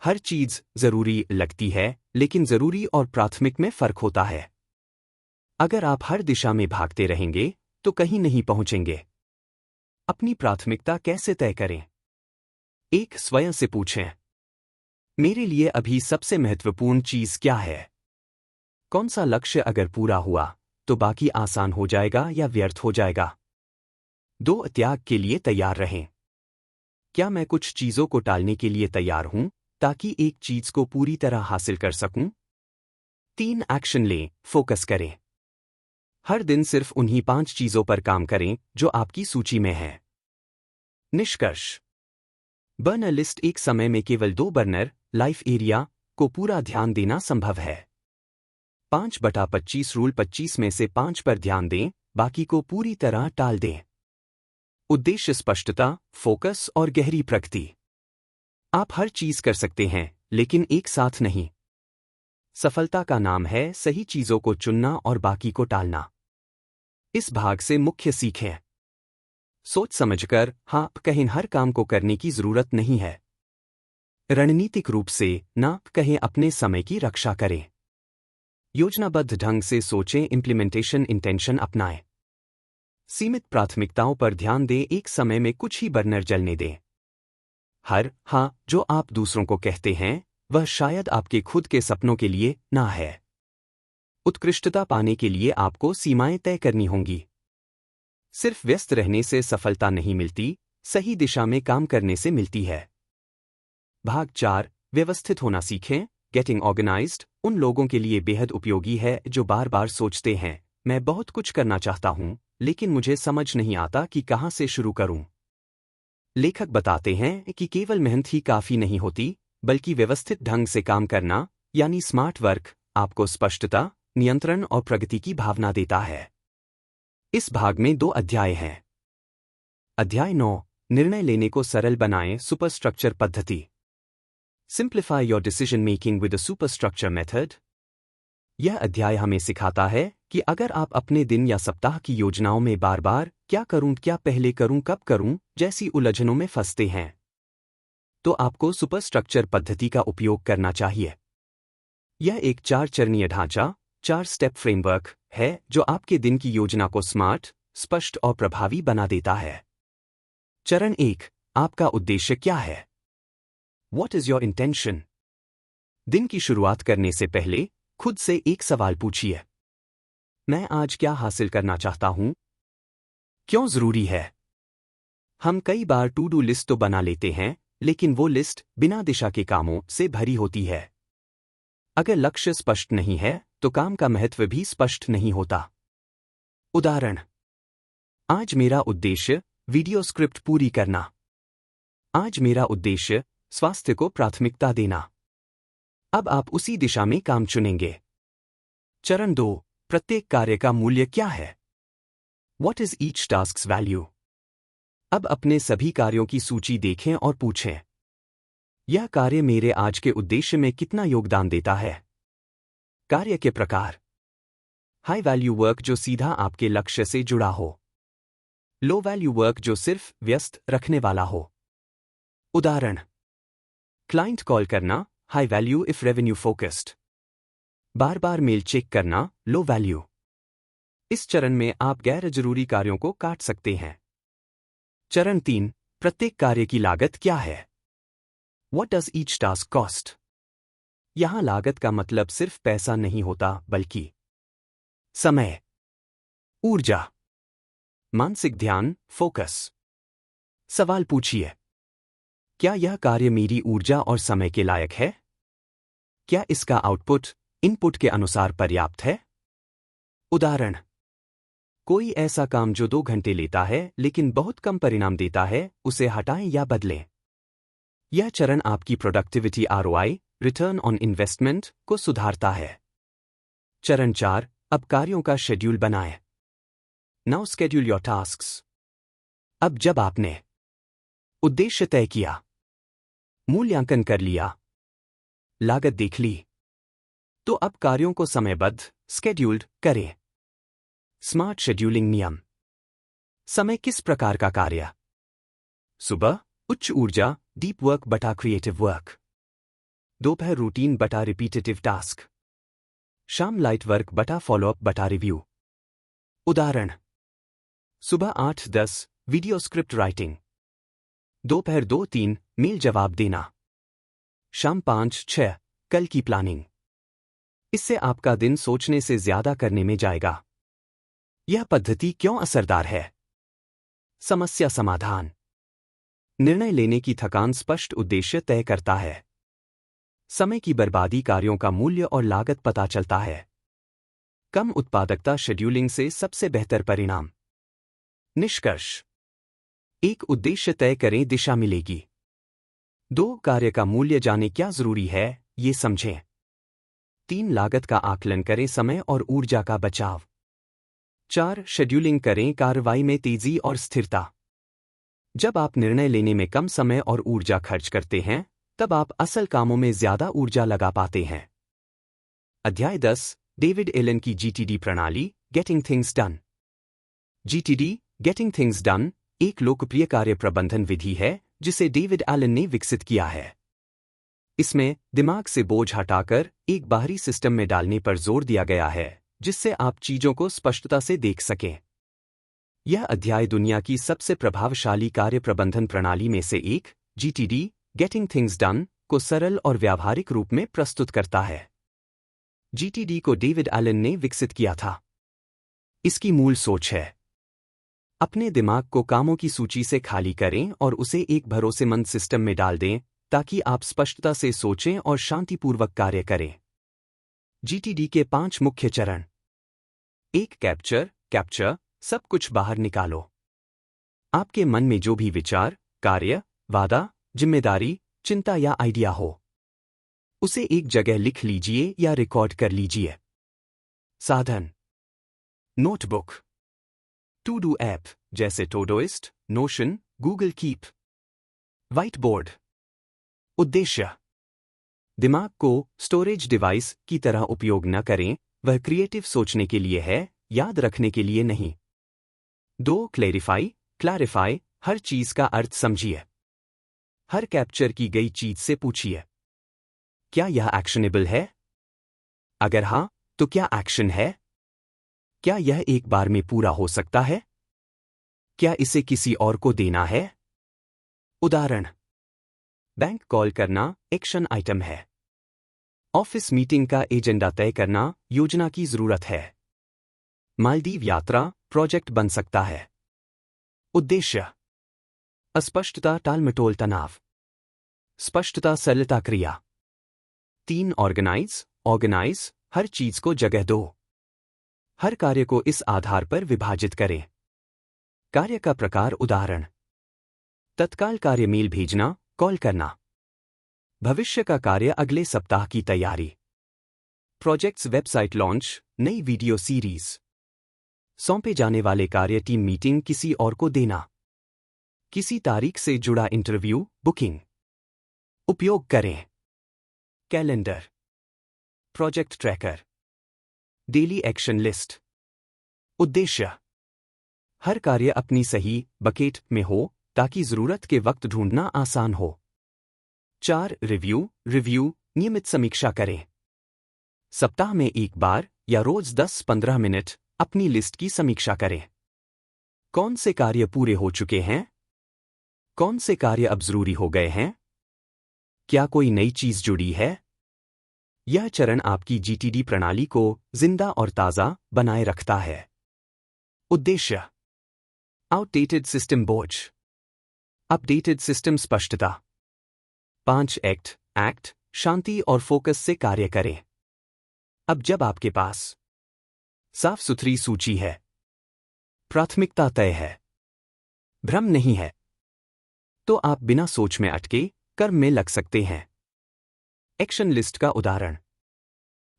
हर चीज जरूरी लगती है, लेकिन जरूरी और प्राथमिक में फर्क होता है। अगर आप हर दिशा में भागते रहेंगे तो कहीं नहीं पहुंचेंगे। अपनी प्राथमिकता कैसे तय करें? 1 स्वयं से पूछें, मेरे लिए अभी सबसे महत्वपूर्ण चीज क्या है? कौन सा लक्ष्य अगर पूरा हुआ तो बाकी आसान हो जाएगा या व्यर्थ हो जाएगा? 2 त्याग के लिए तैयार रहें। क्या मैं कुछ चीजों को टालने के लिए तैयार हूं ताकि एक चीज को पूरी तरह हासिल कर सकूं? 3 एक्शन लें, फोकस करें। हर दिन सिर्फ उन्हीं 5 चीजों पर काम करें जो आपकी सूची में है। निष्कर्ष: बर्नर लिस्ट एक समय में केवल 2 बर्नर लाइफ एरिया को पूरा ध्यान देना संभव है। 5/25 रूल 25 में से 5 पर ध्यान दें, बाकी को पूरी तरह टाल दें। उद्देश्य स्पष्टता, फोकस और गहरी प्रगति। आप हर चीज कर सकते हैं, लेकिन एक साथ नहीं। सफलता का नाम है सही चीजों को चुनना और बाकी को टालना। इस भाग से मुख्य सीखें। सोच समझकर हाँ कहें, हर काम को करने की जरूरत नहीं है। रणनीतिक रूप से ना कहें, अपने समय की रक्षा करें। योजनाबद्ध ढंग से सोचें, इम्प्लीमेंटेशन इंटेंशन अपनाएं। सीमित प्राथमिकताओं पर ध्यान दें, एक समय में कुछ ही बर्नर जलने दें। हर हाँ जो आप दूसरों को कहते हैं वह शायद आपके खुद के सपनों के लिए ना है। उत्कृष्टता पाने के लिए आपको सीमाएं तय करनी होंगी। सिर्फ व्यस्त रहने से सफलता नहीं मिलती, सही दिशा में काम करने से मिलती है। भाग 4, व्यवस्थित होना सीखें। गेटिंग ऑर्गेनाइज्ड उन लोगों के लिए बेहद उपयोगी है जो बार बार सोचते हैं, मैं बहुत कुछ करना चाहता हूं, लेकिन मुझे समझ नहीं आता कि कहां से शुरू करूं। लेखक बताते हैं कि केवल मेहनत ही काफी नहीं होती, बल्कि व्यवस्थित ढंग से काम करना यानी स्मार्ट वर्क आपको स्पष्टता, नियंत्रण और प्रगति की भावना देता है। इस भाग में 2 अध्याय हैं। अध्याय 9, निर्णय लेने को सरल बनाएं, सुपरस्ट्रक्चर पद्धति। Simplify your decision making with a superstructure method. यह अध्याय हमें सिखाता है कि अगर आप अपने दिन या सप्ताह की योजनाओं में बार बार क्या करूं, क्या पहले करूं, कब करूं जैसी उलझनों में फंसते हैं, तो आपको सुपरस्ट्रक्चर पद्धति का उपयोग करना चाहिए। यह एक 4 चरणीय ढांचा, 4 स्टेप फ्रेमवर्क है जो आपके दिन की योजना को स्मार्ट, स्पष्ट और प्रभावी बना देता है। चरण 1, आपका उद्देश्य क्या है? What is your intention? दिन की शुरुआत करने से पहले खुद से एक सवाल पूछिए, मैं आज क्या हासिल करना चाहता हूं? क्यों जरूरी है? हम कई बार टू डू लिस्ट तो बना लेते हैं, लेकिन वो लिस्ट बिना दिशा के कामों से भरी होती है। अगर लक्ष्य स्पष्ट नहीं है तो काम का महत्व भी स्पष्ट नहीं होता। उदाहरण: आज मेरा उद्देश्य वीडियो स्क्रिप्ट पूरी करना। आज मेरा उद्देश्य स्वास्थ्य को प्राथमिकता देना। अब आप उसी दिशा में काम चुनेंगे। चरण 2, प्रत्येक कार्य का मूल्य क्या है? What is each task's value? अब अपने सभी कार्यों की सूची देखें और पूछें, यह कार्य मेरे आज के उद्देश्य में कितना योगदान देता है? कार्य के प्रकार: हाई वैल्यू वर्क जो सीधा आपके लक्ष्य से जुड़ा हो, लो वैल्यू वर्क जो सिर्फ व्यस्त रखने वाला हो। उदाहरण: क्लाइंट कॉल करना, high value if revenue focused. बार बार मेल चेक करना, लो वैल्यू। इस चरण में आप गैर जरूरी कार्यों को काट सकते हैं। चरण 3: प्रत्येक कार्य की लागत क्या है? What does each task cost? यहां लागत का मतलब सिर्फ पैसा नहीं होता, बल्कि समय, ऊर्जा, मानसिक ध्यान, फोकस। सवाल पूछिए: क्या यह कार्य मेरी ऊर्जा और समय के लायक है? क्या इसका आउटपुट इनपुट के अनुसार पर्याप्त है? उदाहरण: कोई ऐसा काम जो 2 घंटे लेता है लेकिन बहुत कम परिणाम देता है, उसे हटाएं या बदलें। यह चरण आपकी productivity ROI, return on investment, को सुधारता है। चरण 4: अब कार्यों का शेड्यूल बनाएं। Now schedule your tasks. अब जब आपने उद्देश्य तय किया, मूल्यांकन कर लिया, लागत देख ली, तो अब कार्यों को समयबद्ध, स्केड्यूल्ड करें। स्मार्ट शेड्यूलिंग नियम: समय किस प्रकार का कार्य? सुबह उच्च ऊर्जा, डीप वर्क बटा क्रिएटिव वर्क। दोपहर रूटीन बटा रिपीटेटिव टास्क। शाम लाइट वर्क बटा फॉलोअप बटा रिव्यू। उदाहरण: सुबह 8-10 वीडियो स्क्रिप्ट राइटिंग। दोपहर 2-3 मेल जवाब देना। शाम 5-6 कल की प्लानिंग। इससे आपका दिन सोचने से ज्यादा करने में जाएगा। यह पद्धति क्यों असरदार है? समस्या समाधान: निर्णय लेने की थकान स्पष्ट उद्देश्य तय करता है। समय की बर्बादी कार्यों का मूल्य और लागत पता चलता है। कम उत्पादकता शेड्यूलिंग से सबसे बेहतर परिणाम। निष्कर्ष: एक उद्देश्य तय करें, दिशा मिलेगी। 2 कार्य का मूल्य जाने, क्या जरूरी है, ये समझें। 3 लागत का आकलन करें, समय और ऊर्जा का बचाव। 4 शेड्यूलिंग करें, कार्रवाई में तेजी और स्थिरता। जब आप निर्णय लेने में कम समय और ऊर्जा खर्च करते हैं, तब आप असल कामों में ज्यादा ऊर्जा लगा पाते हैं। अध्याय 10: डेविड एलन की GTD प्रणाली, getting things done. GTD, getting things done, एक लोकप्रिय कार्य प्रबंधन विधि है जिसे डेविड एलन ने विकसित किया है। इसमें दिमाग से बोझ हटाकर एक बाहरी सिस्टम में डालने पर जोर दिया गया है, जिससे आप चीजों को स्पष्टता से देख सकें। यह अध्याय दुनिया की सबसे प्रभावशाली कार्य प्रबंधन प्रणाली में से एक, GTD, गेटिंग थिंग्स डन, को सरल और व्यावहारिक रूप में प्रस्तुत करता है। GTD को डेविड एलन ने विकसित किया था। इसकी मूल सोच है: अपने दिमाग को कामों की सूची से खाली करें और उसे एक भरोसेमंद सिस्टम में डाल दें, ताकि आप स्पष्टता से सोचें और शांतिपूर्वक कार्य करें। GTD के 5 मुख्य चरण। 1. कैप्चर, सब कुछ बाहर निकालो। आपके मन में जो भी विचार, कार्य, वादा, जिम्मेदारी, चिंता या आइडिया हो, उसे एक जगह लिख लीजिए या रिकॉर्ड कर लीजिए। साधन: नोटबुक, टू डू ऐप जैसे Todoist, notion, Google keep. White board. उद्देश्य: दिमाग को स्टोरेज डिवाइस की तरह उपयोग न करें, वह क्रिएटिव सोचने के लिए है, याद रखने के लिए नहीं। 2. क्लैरिफाई, हर चीज का अर्थ समझिए। हर कैप्चर की गई चीज से पूछिए: क्या यह एक्शनेबल है? अगर हां, तो क्या एक्शन है? क्या यह एक बार में पूरा हो सकता है? क्या इसे किसी और को देना है? उदाहरण: बैंक कॉल करना एक्शन आइटम है। ऑफिस मीटिंग का एजेंडा तय करना योजना की जरूरत है। मालदीव यात्रा प्रोजेक्ट बन सकता है। उद्देश्य: अस्पष्टता, टालमटोल, तनाव। स्पष्टता, सरलता, क्रिया। 3. ऑर्गेनाइज, हर चीज को जगह दो। हर कार्य को इस आधार पर विभाजित करें। कार्य का प्रकार, उदाहरण: तत्काल कार्य, मेल भेजना, कॉल करना। भविष्य का कार्य, अगले सप्ताह की तैयारी। प्रोजेक्ट्स, वेबसाइट लॉन्च, नई वीडियो सीरीज। सौंपे जाने वाले कार्य, टीम मीटिंग, किसी और को देना। किसी तारीख से जुड़ा इंटरव्यू, बुकिंग। उपयोग करें: calendar, project tracker, daily action list. उद्देश्य: हर कार्य अपनी सही बकेट में हो, ताकि जरूरत के वक्त ढूंढना आसान हो। 4. रिव्यू नियमित समीक्षा करें। सप्ताह में एक बार या रोज 10-15 मिनट अपनी लिस्ट की समीक्षा करें। कौन से कार्य पूरे हो चुके हैं? कौन से कार्य अब जरूरी हो गए हैं? क्या कोई नई चीज जुड़ी है? यह चरण आपकी जीटीडी प्रणाली को जिंदा और ताज़ा बनाए रखता है। उद्देश्य: आउटडेटेड सिस्टम बोझ, अपडेटेड सिस्टम स्पष्टता। 5. एक्ट शांति और फोकस से कार्य करें। अब जब आपके पास साफ सुथरी सूची है, प्राथमिकता तय है, भ्रम नहीं है, तो आप बिना सोच में अटके कर्म में लग सकते हैं। एक्शन लिस्ट का उदाहरण: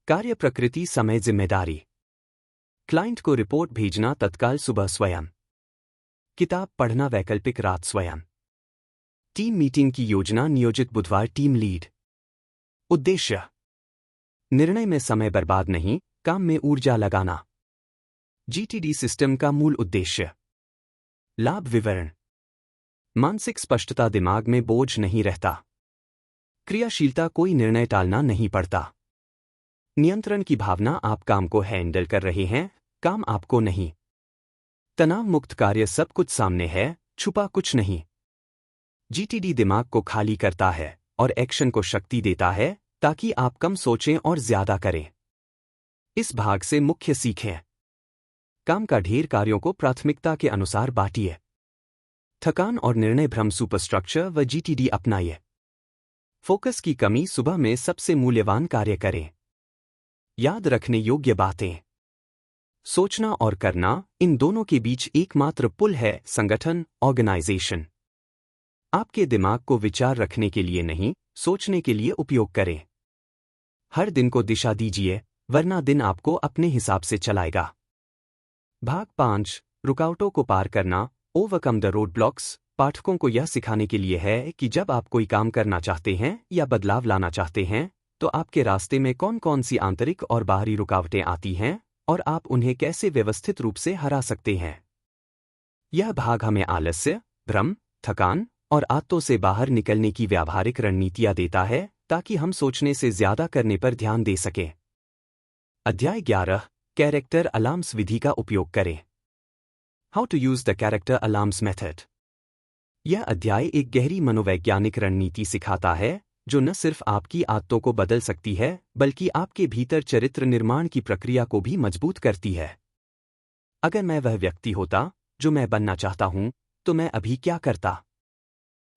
कार्य प्रकृति, समय, जिम्मेदारी। क्लाइंट को रिपोर्ट भेजना तत्काल सुबह स्वयं। किताब पढ़ना वैकल्पिक रात स्वयं। टीम मीटिंग की योजना नियोजित बुधवार टीम लीड। उद्देश्य: निर्णय में समय बर्बाद नहीं, काम में ऊर्जा लगाना। जीटीडी सिस्टम का मूल उद्देश्य: लाभ विवरण, मानसिक स्पष्टता, दिमाग में बोझ नहीं रहता। क्रियाशीलता, कोई निर्णय टालना नहीं पड़ता। नियंत्रण की भावना, आप काम को हैंडल कर रहे हैं, काम आपको नहीं। तनाव मुक्त कार्य, सब कुछ सामने है, छुपा कुछ नहीं। जीटीडी दिमाग को खाली करता है और एक्शन को शक्ति देता है ताकि आप कम सोचें और ज्यादा करें। इस भाग से मुख्य सीखें: काम का ढेर, कार्यों को प्राथमिकता के अनुसार बांटिए। थकान और निर्णय भ्रम, सुपरस्ट्रक्चर व जीटीडी अपनाइए। फोकस की कमी, सुबह में सबसे मूल्यवान कार्य करें। याद रखने योग्य बातें: सोचना और करना, इन दोनों के बीच एकमात्र पुल है संगठन, ऑर्गेनाइजेशन। आपके दिमाग को विचार रखने के लिए नहीं, सोचने के लिए उपयोग करें। हर दिन को दिशा दीजिए, वरना दिन आपको अपने हिसाब से चलाएगा। भाग 5: रुकावटों को पार करना, ओवरकम द रोड ब्लॉक्स। पाठकों को यह सिखाने के लिए है कि जब आप कोई काम करना चाहते हैं या बदलाव लाना चाहते हैं, तो आपके रास्ते में कौन कौन सी आंतरिक और बाहरी रुकावटें आती हैं और आप उन्हें कैसे व्यवस्थित रूप से हरा सकते हैं। यह भाग हमें आलस्य, भ्रम, थकान और आदतों से बाहर निकलने की व्यावहारिक रणनीतियां देता है ताकि हम सोचने से ज्यादा करने पर ध्यान दे सकें। अध्याय 11: कैरेक्टर अलार्म्स विधि का उपयोग करें। How to use the character alarms method. यह अध्याय एक गहरी मनोवैज्ञानिक रणनीति सिखाता है जो न सिर्फ आपकी आदतों को बदल सकती है बल्कि आपके भीतर चरित्र निर्माण की प्रक्रिया को भी मजबूत करती है। अगर मैं वह व्यक्ति होता जो मैं बनना चाहता हूं, तो मैं अभी क्या करता?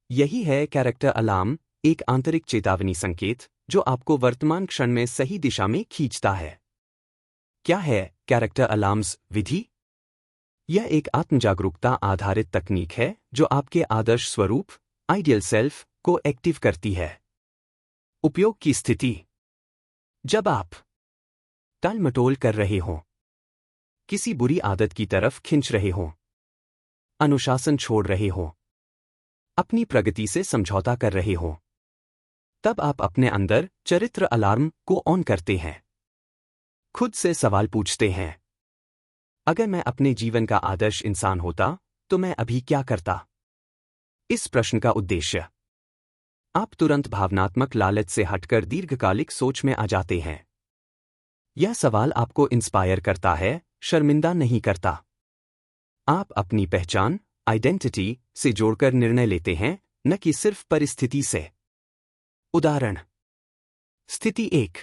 यही है कैरेक्टर अलार्म, एक आंतरिक चेतावनी संकेत जो आपको वर्तमान क्षण में सही दिशा में खींचता है। क्या है कैरेक्टर अलार्म्स विधि? यह एक आत्मजागरूकता आधारित तकनीक है जो आपके आदर्श स्वरूप, आइडियल सेल्फ, को एक्टिव करती है। उपयोग की स्थिति: जब आप टालमटोल कर रहे हों, किसी बुरी आदत की तरफ खिंच रहे हों, अनुशासन छोड़ रहे हों, अपनी प्रगति से समझौता कर रहे हों, तब आप अपने अंदर चरित्र अलार्म को ऑन करते हैं। खुद से सवाल पूछते हैं, अगर मैं अपने जीवन का आदर्श इंसान होता तो मैं अभी क्या करता? इस प्रश्न का उद्देश्य: आप तुरंत भावनात्मक लालच से हटकर दीर्घकालिक सोच में आ जाते हैं। यह सवाल आपको इंस्पायर करता है, शर्मिंदा नहीं करता। आप अपनी पहचान, आइडेंटिटी से जोड़कर निर्णय लेते हैं, न कि सिर्फ परिस्थिति से। उदाहरण: स्थिति 1: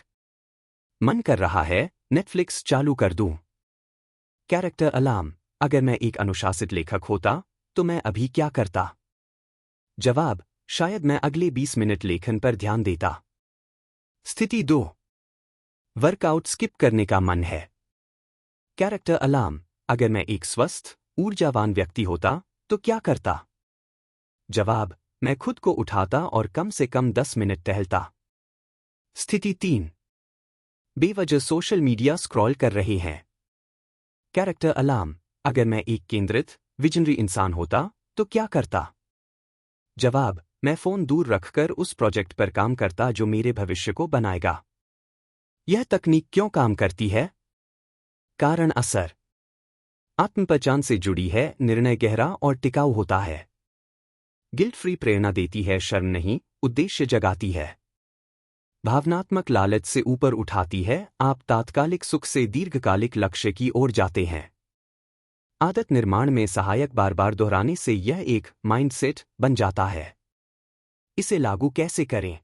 मन कर रहा है नेटफ्लिक्स चालू कर दूं। कैरेक्टर अलार्म: अगर मैं एक अनुशासित लेखक होता तो मैं अभी क्या करता? जवाब: शायद मैं अगले 20 मिनट लेखन पर ध्यान देता। स्थिति 2: वर्कआउट स्किप करने का मन है। कैरेक्टर अलार्म: अगर मैं एक स्वस्थ, ऊर्जावान व्यक्ति होता तो क्या करता? जवाब: मैं खुद को उठाता और कम से कम 10 मिनट टहलता। स्थिति 3: बेवजह सोशल मीडिया स्क्रॉल कर रहे हैं। कैरेक्टर अलार्म: अगर मैं एक केंद्रित, विजनरी इंसान होता तो क्या करता? जवाब: मैं फोन दूर रखकर उस प्रोजेक्ट पर काम करता जो मेरे भविष्य को बनाएगा। यह तकनीक क्यों काम करती है? कारण असर: आत्मपहचान से जुड़ी है, निर्णय गहरा और टिकाऊ होता है। गिल्ट फ्री प्रेरणा देती है, शर्म नहीं, उद्देश्य जगाती है। भावनात्मक लालच से ऊपर उठाती है, आप तात्कालिक सुख से दीर्घकालिक लक्ष्य की ओर जाते हैं। आदत निर्माण में सहायक, बार बार दोहराने से यह एक माइंडसेट बन जाता है। इसे लागू कैसे करें?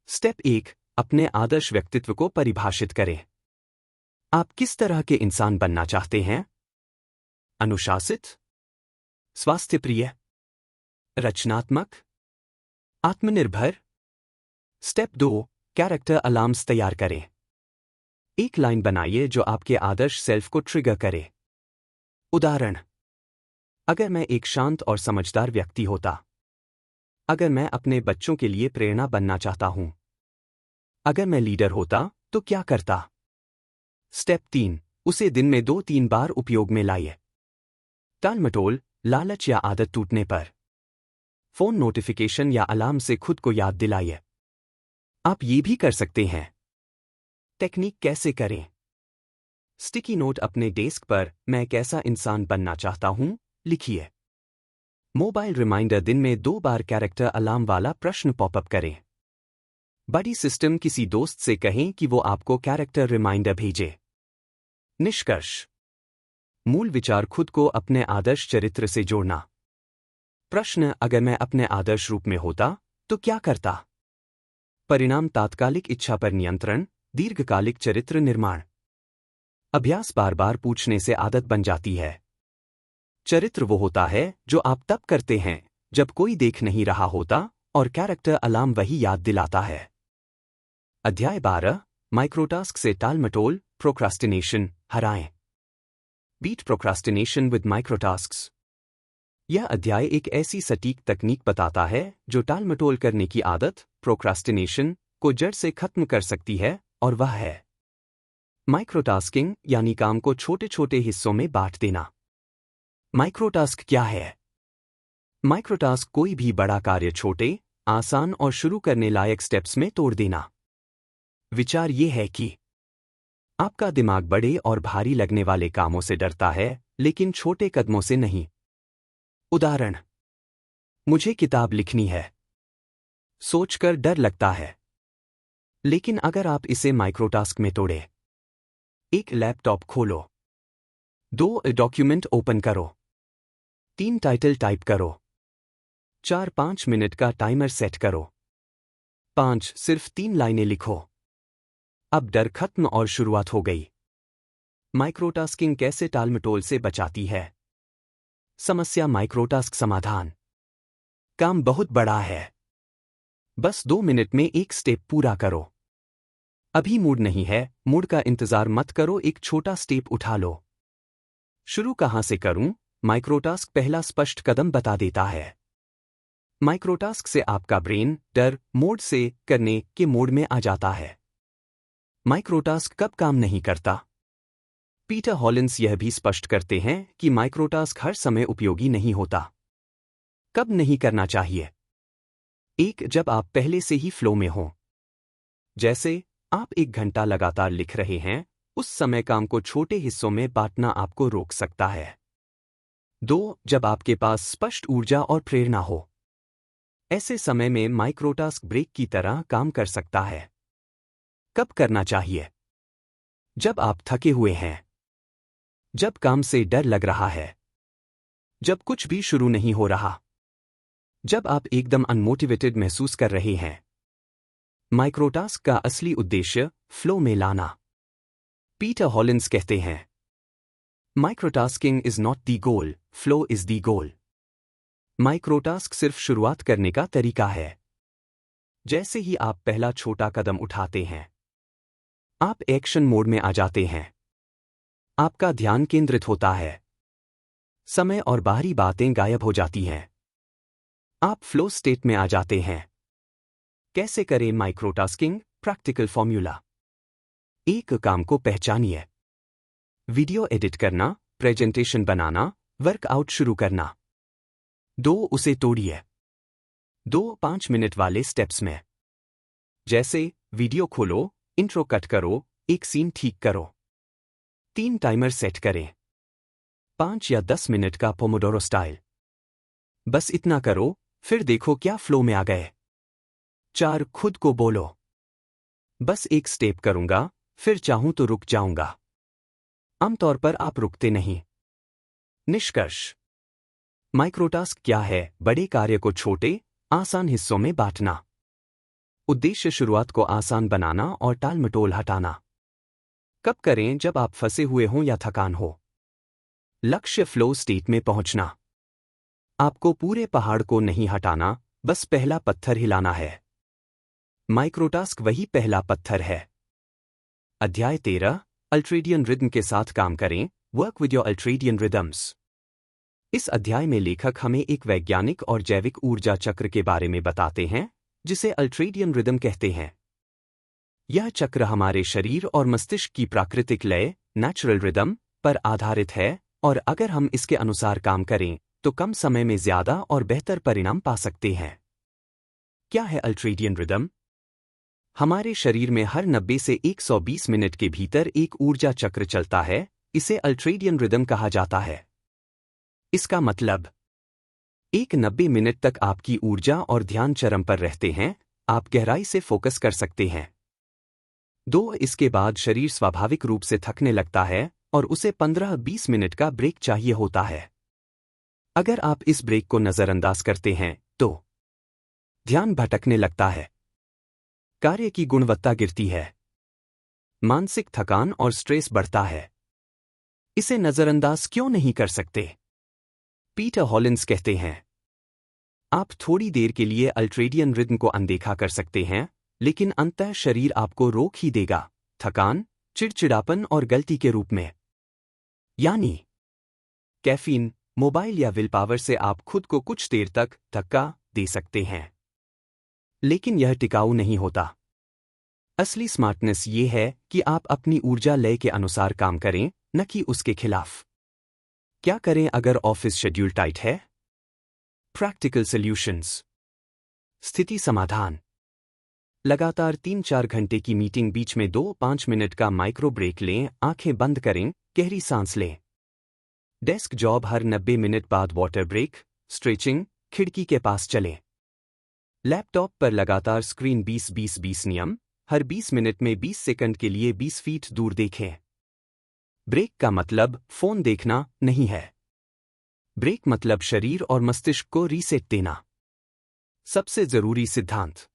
स्टेप 1, अपने आदर्श व्यक्तित्व को परिभाषित करें। आप किस तरह के इंसान बनना चाहते हैं? अनुशासित, स्वास्थ्यप्रिय, रचनात्मक, आत्मनिर्भर? स्टेप 2, कैरेक्टर अलार्म्स तैयार करें। एक लाइन बनाइए जो आपके आदर्श सेल्फ को ट्रिगर करे। उदाहरण, अगर मैं एक शांत और समझदार व्यक्ति होता। अगर मैं अपने बच्चों के लिए प्रेरणा बनना चाहता हूं। अगर मैं लीडर होता तो क्या करता? स्टेप 3, उसे दिन में 2-3 बार उपयोग में लाइए। टालमटोल, लालच या आदत टूटने पर फोन नोटिफिकेशन या अलार्म से खुद को याद दिलाइए। आप ये भी कर सकते हैं। टेक्निक कैसे करें? स्टिकी नोट अपने डेस्क पर मैं कैसा इंसान बनना चाहता हूं लिखिए। मोबाइल रिमाइंडर दिन में 2 बार कैरेक्टर अलार्म वाला प्रश्न पॉपअप करें। बड़ी सिस्टम, किसी दोस्त से कहें कि वो आपको कैरेक्टर रिमाइंडर भेजे। निष्कर्ष, मूल विचार, खुद को अपने आदर्श चरित्र से जोड़ना। प्रश्न, अगर मैं अपने आदर्श रूप में होता तो क्या करता? परिणाम, तात्कालिक इच्छा पर नियंत्रण, दीर्घकालिक चरित्र निर्माण। अभ्यास, बार बार पूछने से आदत बन जाती है। चरित्र वो होता है जो आप तब करते हैं जब कोई देख नहीं रहा होता, और कैरेक्टर अलार्म वही याद दिलाता है। अध्याय 12, माइक्रोटास्क से टालमटोल, प्रोक्रास्टिनेशन हराएं। Beat procrastination with microtasks. यह अध्याय एक ऐसी सटीक तकनीक बताता है जो टालमटोल करने की आदत, प्रोक्रास्टिनेशन, को जड़ से खत्म कर सकती है, और वह है माइक्रोटास्किंग, यानी काम को छोटे छोटे हिस्सों में बांट देना। माइक्रोटास्क क्या है? माइक्रोटास्क कोई भी बड़ा कार्य छोटे, आसान और शुरू करने लायक स्टेप्स में तोड़ देना। विचार ये है कि आपका दिमाग बड़े और भारी लगने वाले कामों से डरता है, लेकिन छोटे कदमों से नहीं। उदाहरण, मुझे किताब लिखनी है। सोचकर डर लगता है। लेकिन अगर आप इसे माइक्रोटास्क में तोड़े, एक लैपटॉप खोलो, 2 डॉक्यूमेंट ओपन करो, 3 टाइटल टाइप करो, 4-5 मिनट का टाइमर सेट करो, 5 सिर्फ 3 लाइनें लिखो। अब डर खत्म और शुरुआत हो गई। माइक्रोटास्किंग कैसे टालमटोल से बचाती है? समस्या, माइक्रोटास्क समाधान। काम बहुत बड़ा है, बस 2 मिनट में एक स्टेप पूरा करो। अभी मूड नहीं है, मूड का इंतजार मत करो, एक छोटा स्टेप उठा लो। शुरू कहां से करूं? माइक्रोटास्क पहला स्पष्ट कदम बता देता है। माइक्रोटास्क से आपका ब्रेन डर मोड से करने के मोड में आ जाता है। माइक्रोटास्क कब काम नहीं करता? पीटर हॉलिन्स यह भी स्पष्ट करते हैं कि माइक्रोटास्क हर समय उपयोगी नहीं होता। कब नहीं करना चाहिए? 1, जब आप पहले से ही फ्लो में हो। जैसे आप 1 घंटा लगातार लिख रहे हैं, उस समय काम को छोटे हिस्सों में बांटना आपको रोक सकता है। 2, जब आपके पास स्पष्ट ऊर्जा और प्रेरणा हो। ऐसे समय में माइक्रोटास्क ब्रेक की तरह काम कर सकता है। कब करना चाहिए? जब आप थके हुए हैं, जब काम से डर लग रहा है, जब कुछ भी शुरू नहीं हो रहा, जब आप एकदम अनमोटिवेटेड महसूस कर रहे हैं। माइक्रोटास्क का असली उद्देश्य फ्लो में लाना। पीटर हॉलिन्स कहते हैं, microtasking is not the goal, flow is the goal. Microtask सिर्फ शुरुआत करने का तरीका है। जैसे ही आप पहला छोटा कदम उठाते हैं, आप एक्शन मोड में आ जाते हैं। आपका ध्यान केंद्रित होता है। समय और बाहरी बातें गायब हो जाती हैं। आप फ्लो स्टेट में आ जाते हैं। कैसे करें माइक्रोटास्किंग? Practical formula. 1, काम को पहचानिए। वीडियो एडिट करना, प्रेजेंटेशन बनाना, वर्कआउट शुरू करना। 2, उसे तोड़िए। 2 5 मिनट वाले स्टेप्स में। जैसे वीडियो खोलो, इंट्रो कट करो, एक सीन ठीक करो। 3, टाइमर सेट करें। 5 या 10 मिनट का पोमोडोरो स्टाइल। बस इतना करो, फिर देखो क्या फ्लो में आ गए। 4. खुद को बोलो, बस एक स्टेप करूंगा, फिर चाहूं तो रुक जाऊंगा। आमतौर पर आप रुकते नहीं। निष्कर्ष। माइक्रोटास्क क्या है? बड़े कार्य को छोटे, आसान हिस्सों में बांटना। उद्देश्य शुरुआत को आसान बनाना और टालमटोल हटाना। कब करें? जब आप फंसे हुए हों या थकान हो। लक्ष्य फ्लो स्टेट में पहुंचना। आपको पूरे पहाड़ को नहीं हटाना, बस पहला पत्थर हिलाना है। माइक्रोटास्क वही पहला पत्थर है। अध्याय 13, अल्ट्रेडियन रिदम के साथ काम करें, वर्क विद योर अल्ट्रेडियन रिदम्स। इस अध्याय में लेखक हमें एक वैज्ञानिक और जैविक ऊर्जा चक्र के बारे में बताते हैं, जिसे अल्ट्रेडियन रिदम कहते हैं। यह चक्र हमारे शरीर और मस्तिष्क की प्राकृतिक लय, नेचुरल रिदम, पर आधारित है, और अगर हम इसके अनुसार काम करें तो कम समय में ज्यादा और बेहतर परिणाम पा सकते हैं। क्या है अल्ट्रेडियन रिदम? हमारे शरीर में हर 90 से 120 मिनट के भीतर एक ऊर्जा चक्र चलता है, इसे अल्ट्रेडियन रिदम कहा जाता है। इसका मतलब, एक 90 मिनट तक आपकी ऊर्जा और ध्यान चरम पर रहते हैं, आप गहराई से फोकस कर सकते हैं। 2. इसके बाद शरीर स्वाभाविक रूप से थकने लगता है और उसे 15-20 मिनट का ब्रेक चाहिए होता है। अगर आप इस ब्रेक को नजरअंदाज करते हैं तो ध्यान भटकने लगता है, कार्य की गुणवत्ता गिरती है, मानसिक थकान और स्ट्रेस बढ़ता है। इसे नजरअंदाज क्यों नहीं कर सकते? पीटर हॉलिंस कहते हैं, आप थोड़ी देर के लिए अल्ट्रेडियन रिदम को अनदेखा कर सकते हैं, लेकिन अंततः शरीर आपको रोक ही देगा, थकान, चिड़चिड़ापन और गलती के रूप में। यानी कैफीन, मोबाइल या विल पावर से आप खुद को कुछ देर तक धक्का दे सकते हैं, लेकिन यह टिकाऊ नहीं होता। असली स्मार्टनेस ये है कि आप अपनी ऊर्जा लय के अनुसार काम करें, न कि उसके खिलाफ। क्या करें अगर ऑफिस शेड्यूल टाइट है? Practical solutions. स्थिति समाधान। लगातार 3-4 घंटे की मीटिंग, बीच में 2-5 मिनट का माइक्रो ब्रेक लें, आंखें बंद करें, गहरी सांस लें। डेस्क जॉब, हर 90 मिनट बाद वाटर ब्रेक, स्ट्रेचिंग, खिड़की के पास चलें। लैपटॉप पर लगातार स्क्रीन 20-20-20 नियम, हर 20 मिनट में 20 सेकंड के लिए 20 फीट दूर देखें। ब्रेक का मतलब फोन देखना नहीं है। ब्रेक मतलब शरीर और मस्तिष्क को रीसेट देना। सबसे जरूरी सिद्धांत,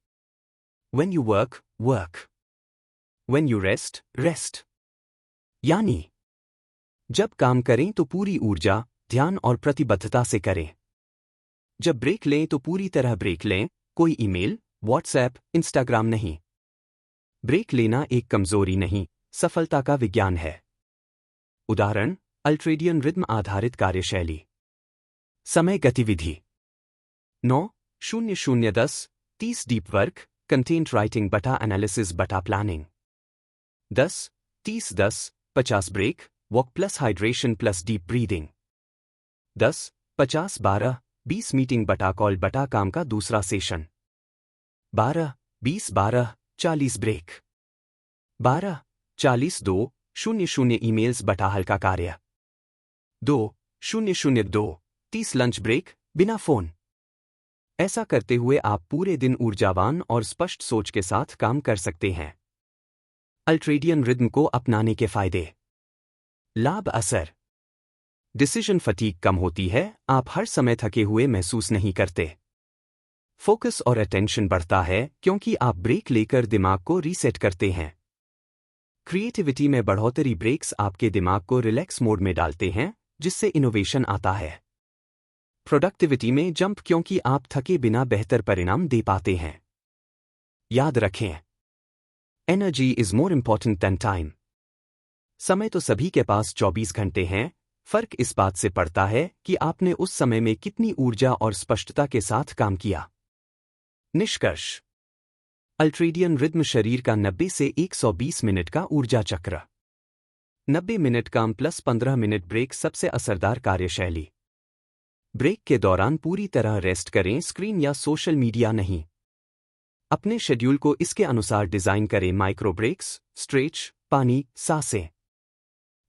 When you work, work. When you rest, rest. यानी जब काम करें तो पूरी ऊर्जा, ध्यान और प्रतिबद्धता से करें। जब ब्रेक लें तो पूरी तरह ब्रेक लें, कोई ईमेल, व्हाट्सएप, इंस्टाग्राम नहीं। ब्रेक लेना एक कमजोरी नहीं, सफलता का विज्ञान है। उदाहरण, अल्ट्रेडियन रिदम आधारित कार्यशैली। समय गतिविधि 9:00-10:30 डीप वर्क, कंटेंट राइटिंग बटा एनालिसिस बटा planning. 10:30-10:50 break, walk plus hydration plus deep breathing. 10:50-12:20 meeting बटा कॉल बटा काम का दूसरा सेशन। 12:20-12:40 ब्रेक। 12:40-2:00 ईमेल्स बटा हल्का कार्य। 2:00-2:30 लंच ब्रेक, बिना फोन। ऐसा करते हुए आप पूरे दिन ऊर्जावान और स्पष्ट सोच के साथ काम कर सकते हैं। अल्ट्रेडियन रिदम को अपनाने के फायदे। लाभ असर। डिसीजन फटीग कम होती है, आप हर समय थके हुए महसूस नहीं करते। फोकस और अटेंशन बढ़ता है क्योंकि आप ब्रेक लेकर दिमाग को रीसेट करते हैं। क्रिएटिविटी में बढ़ोतरी, ब्रेक्स आपके दिमाग को रिलैक्स मोड में डालते हैं, जिससे इनोवेशन आता है। प्रोडक्टिविटी में जंप, क्योंकि आप थके बिना बेहतर परिणाम दे पाते हैं। याद रखें, energy is more important than time. समय तो सभी के पास 24 घंटे हैं, फर्क इस बात से पड़ता है कि आपने उस समय में कितनी ऊर्जा और स्पष्टता के साथ काम किया। निष्कर्ष, अल्ट्रेडियन रिदम शरीर का 90 से 120 मिनट का ऊर्जा चक्र। 90 मिनट काम प्लस 15 मिनट ब्रेक सबसे असरदार कार्यशैली। ब्रेक के दौरान पूरी तरह रेस्ट करें, स्क्रीन या सोशल मीडिया नहीं। अपने शेड्यूल को इसके अनुसार डिजाइन करें, माइक्रो ब्रेक्स, स्ट्रेच, पानी, सांसें।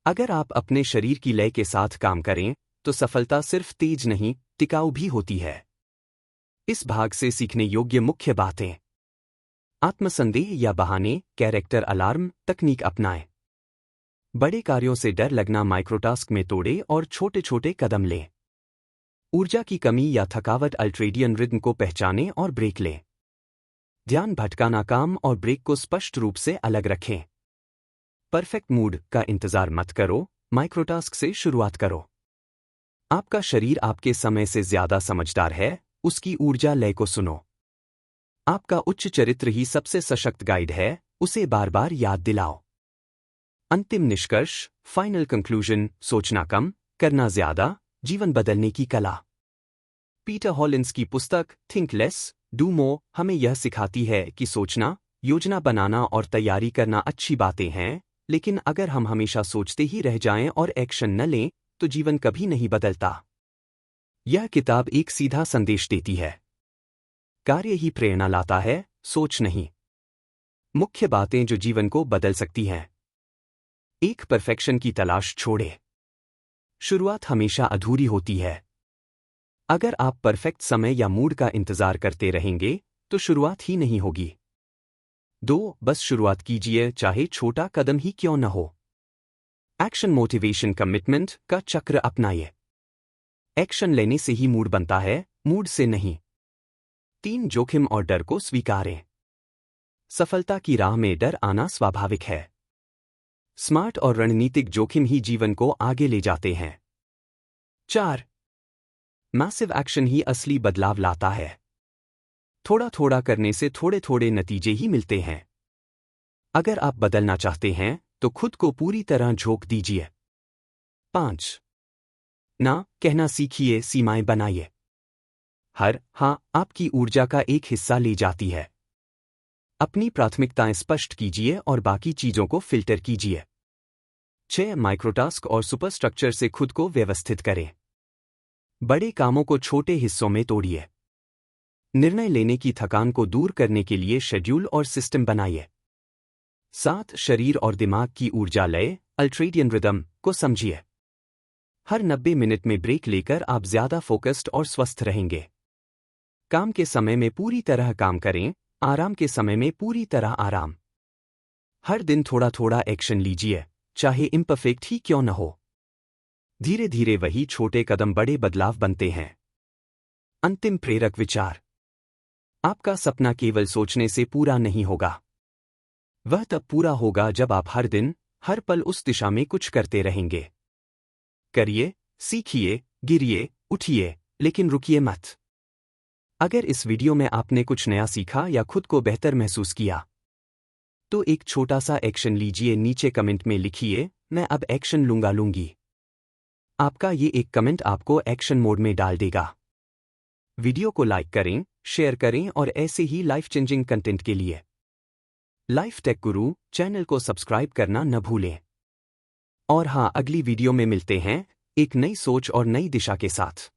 अगर आप अपने शरीर की लय के साथ काम करें तो सफलता सिर्फ तेज नहीं, टिकाऊ भी होती है। इस भाग से सीखने योग्य मुख्य बातें। आत्मसंदेह या बहाने, कैरेक्टर अलार्म तकनीक अपनाएं। बड़े कार्यों से डर लगना माइक्रोटास्क में तोड़े और छोटे छोटे कदम लें। ऊर्जा की कमी या थकावट, अल्ट्रेडियन रिदम को पहचानें और ब्रेक लें। ध्यान भटकाना, काम और ब्रेक को स्पष्ट रूप से अलग रखें। परफेक्ट मूड का इंतजार मत करो, माइक्रोटास्क से शुरुआत करो। आपका शरीर आपके समय से ज्यादा समझदार है, उसकी ऊर्जा लय को सुनो। आपका उच्च चरित्र ही सबसे सशक्त गाइड है, उसे बार बार याद दिलाओ। अंतिम निष्कर्ष, फाइनल कंक्लूजन, सोचना कम, करना ज्यादा, जीवन बदलने की कला। पीटर हॉलिन्स की पुस्तक थिंक लेस डू मोर हमें यह सिखाती है कि सोचना, योजना बनाना और तैयारी करना अच्छी बातें हैं, लेकिन अगर हम हमेशा सोचते ही रह जाएं और एक्शन न लें, तो जीवन कभी नहीं बदलता। यह किताब एक सीधा संदेश देती है। कार्य ही प्रेरणा लाता है, सोच नहीं। मुख्य बातें जो जीवन को बदल सकती हैं। 1. परफेक्शन की तलाश छोड़े। शुरुआत हमेशा अधूरी होती है। अगर आप परफेक्ट समय या मूड का इंतजार करते रहेंगे, तो शुरुआत ही नहीं होगी। 2. बस शुरुआत कीजिए, चाहे छोटा कदम ही क्यों न हो। एक्शन, मोटिवेशन, कमिटमेंट का चक्र अपनाइए। एक्शन लेने से ही मूड बनता है, मूड से नहीं। 3. जोखिम और डर को स्वीकारें। सफलता की राह में डर आना स्वाभाविक है। स्मार्ट और रणनीतिक जोखिम ही जीवन को आगे ले जाते हैं। 4. मैसिव एक्शन ही असली बदलाव लाता है। थोड़ा थोड़ा करने से थोड़े थोड़े नतीजे ही मिलते हैं। अगर आप बदलना चाहते हैं, तो खुद को पूरी तरह झोंक दीजिए। 5. ना कहना सीखिए, सीमाएं बनाइए। हर हाँ आपकी ऊर्जा का एक हिस्सा ले जाती है। अपनी प्राथमिकताएं स्पष्ट कीजिए और बाकी चीजों को फिल्टर कीजिए। 6. माइक्रोटास्क और सुपरस्ट्रक्चर से खुद को व्यवस्थित करें। बड़े कामों को छोटे हिस्सों में तोड़िए। निर्णय लेने की थकान को दूर करने के लिए शेड्यूल और सिस्टम बनाइए। 7. शरीर और दिमाग की ऊर्जा लय, अल्ट्रेडियन रिदम को समझिए। हर 90 मिनट में ब्रेक लेकर आप ज्यादा फोकस्ड और स्वस्थ रहेंगे। काम के समय में पूरी तरह काम करें, आराम के समय में पूरी तरह आराम। हर दिन थोड़ा थोड़ा एक्शन लीजिए, चाहे इम्परफेक्ट ही क्यों न हो। धीरे धीरे वही छोटे कदम बड़े बदलाव बनते हैं। अंतिम प्रेरक विचार। आपका सपना केवल सोचने से पूरा नहीं होगा। वह तब पूरा होगा जब आप हर दिन, हर पल उस दिशा में कुछ करते रहेंगे। करिए, सीखिए, गिरिए, उठिए, लेकिन रुकिए मत। अगर इस वीडियो में आपने कुछ नया सीखा या खुद को बेहतर महसूस किया, तो एक छोटा सा एक्शन लीजिए। नीचे कमेंट में लिखिए, मैं अब एक्शन लूंगी। आपका ये एक कमेंट आपको एक्शन मोड में डाल देगा। वीडियो को लाइक करें, शेयर करें और ऐसे ही लाइफ चेंजिंग कंटेंट के लिए लाइफ टेक गुरु चैनल को सब्सक्राइब करना न भूलें। और हाँ, अगली वीडियो में मिलते हैं एक नई सोच और नई दिशा के साथ।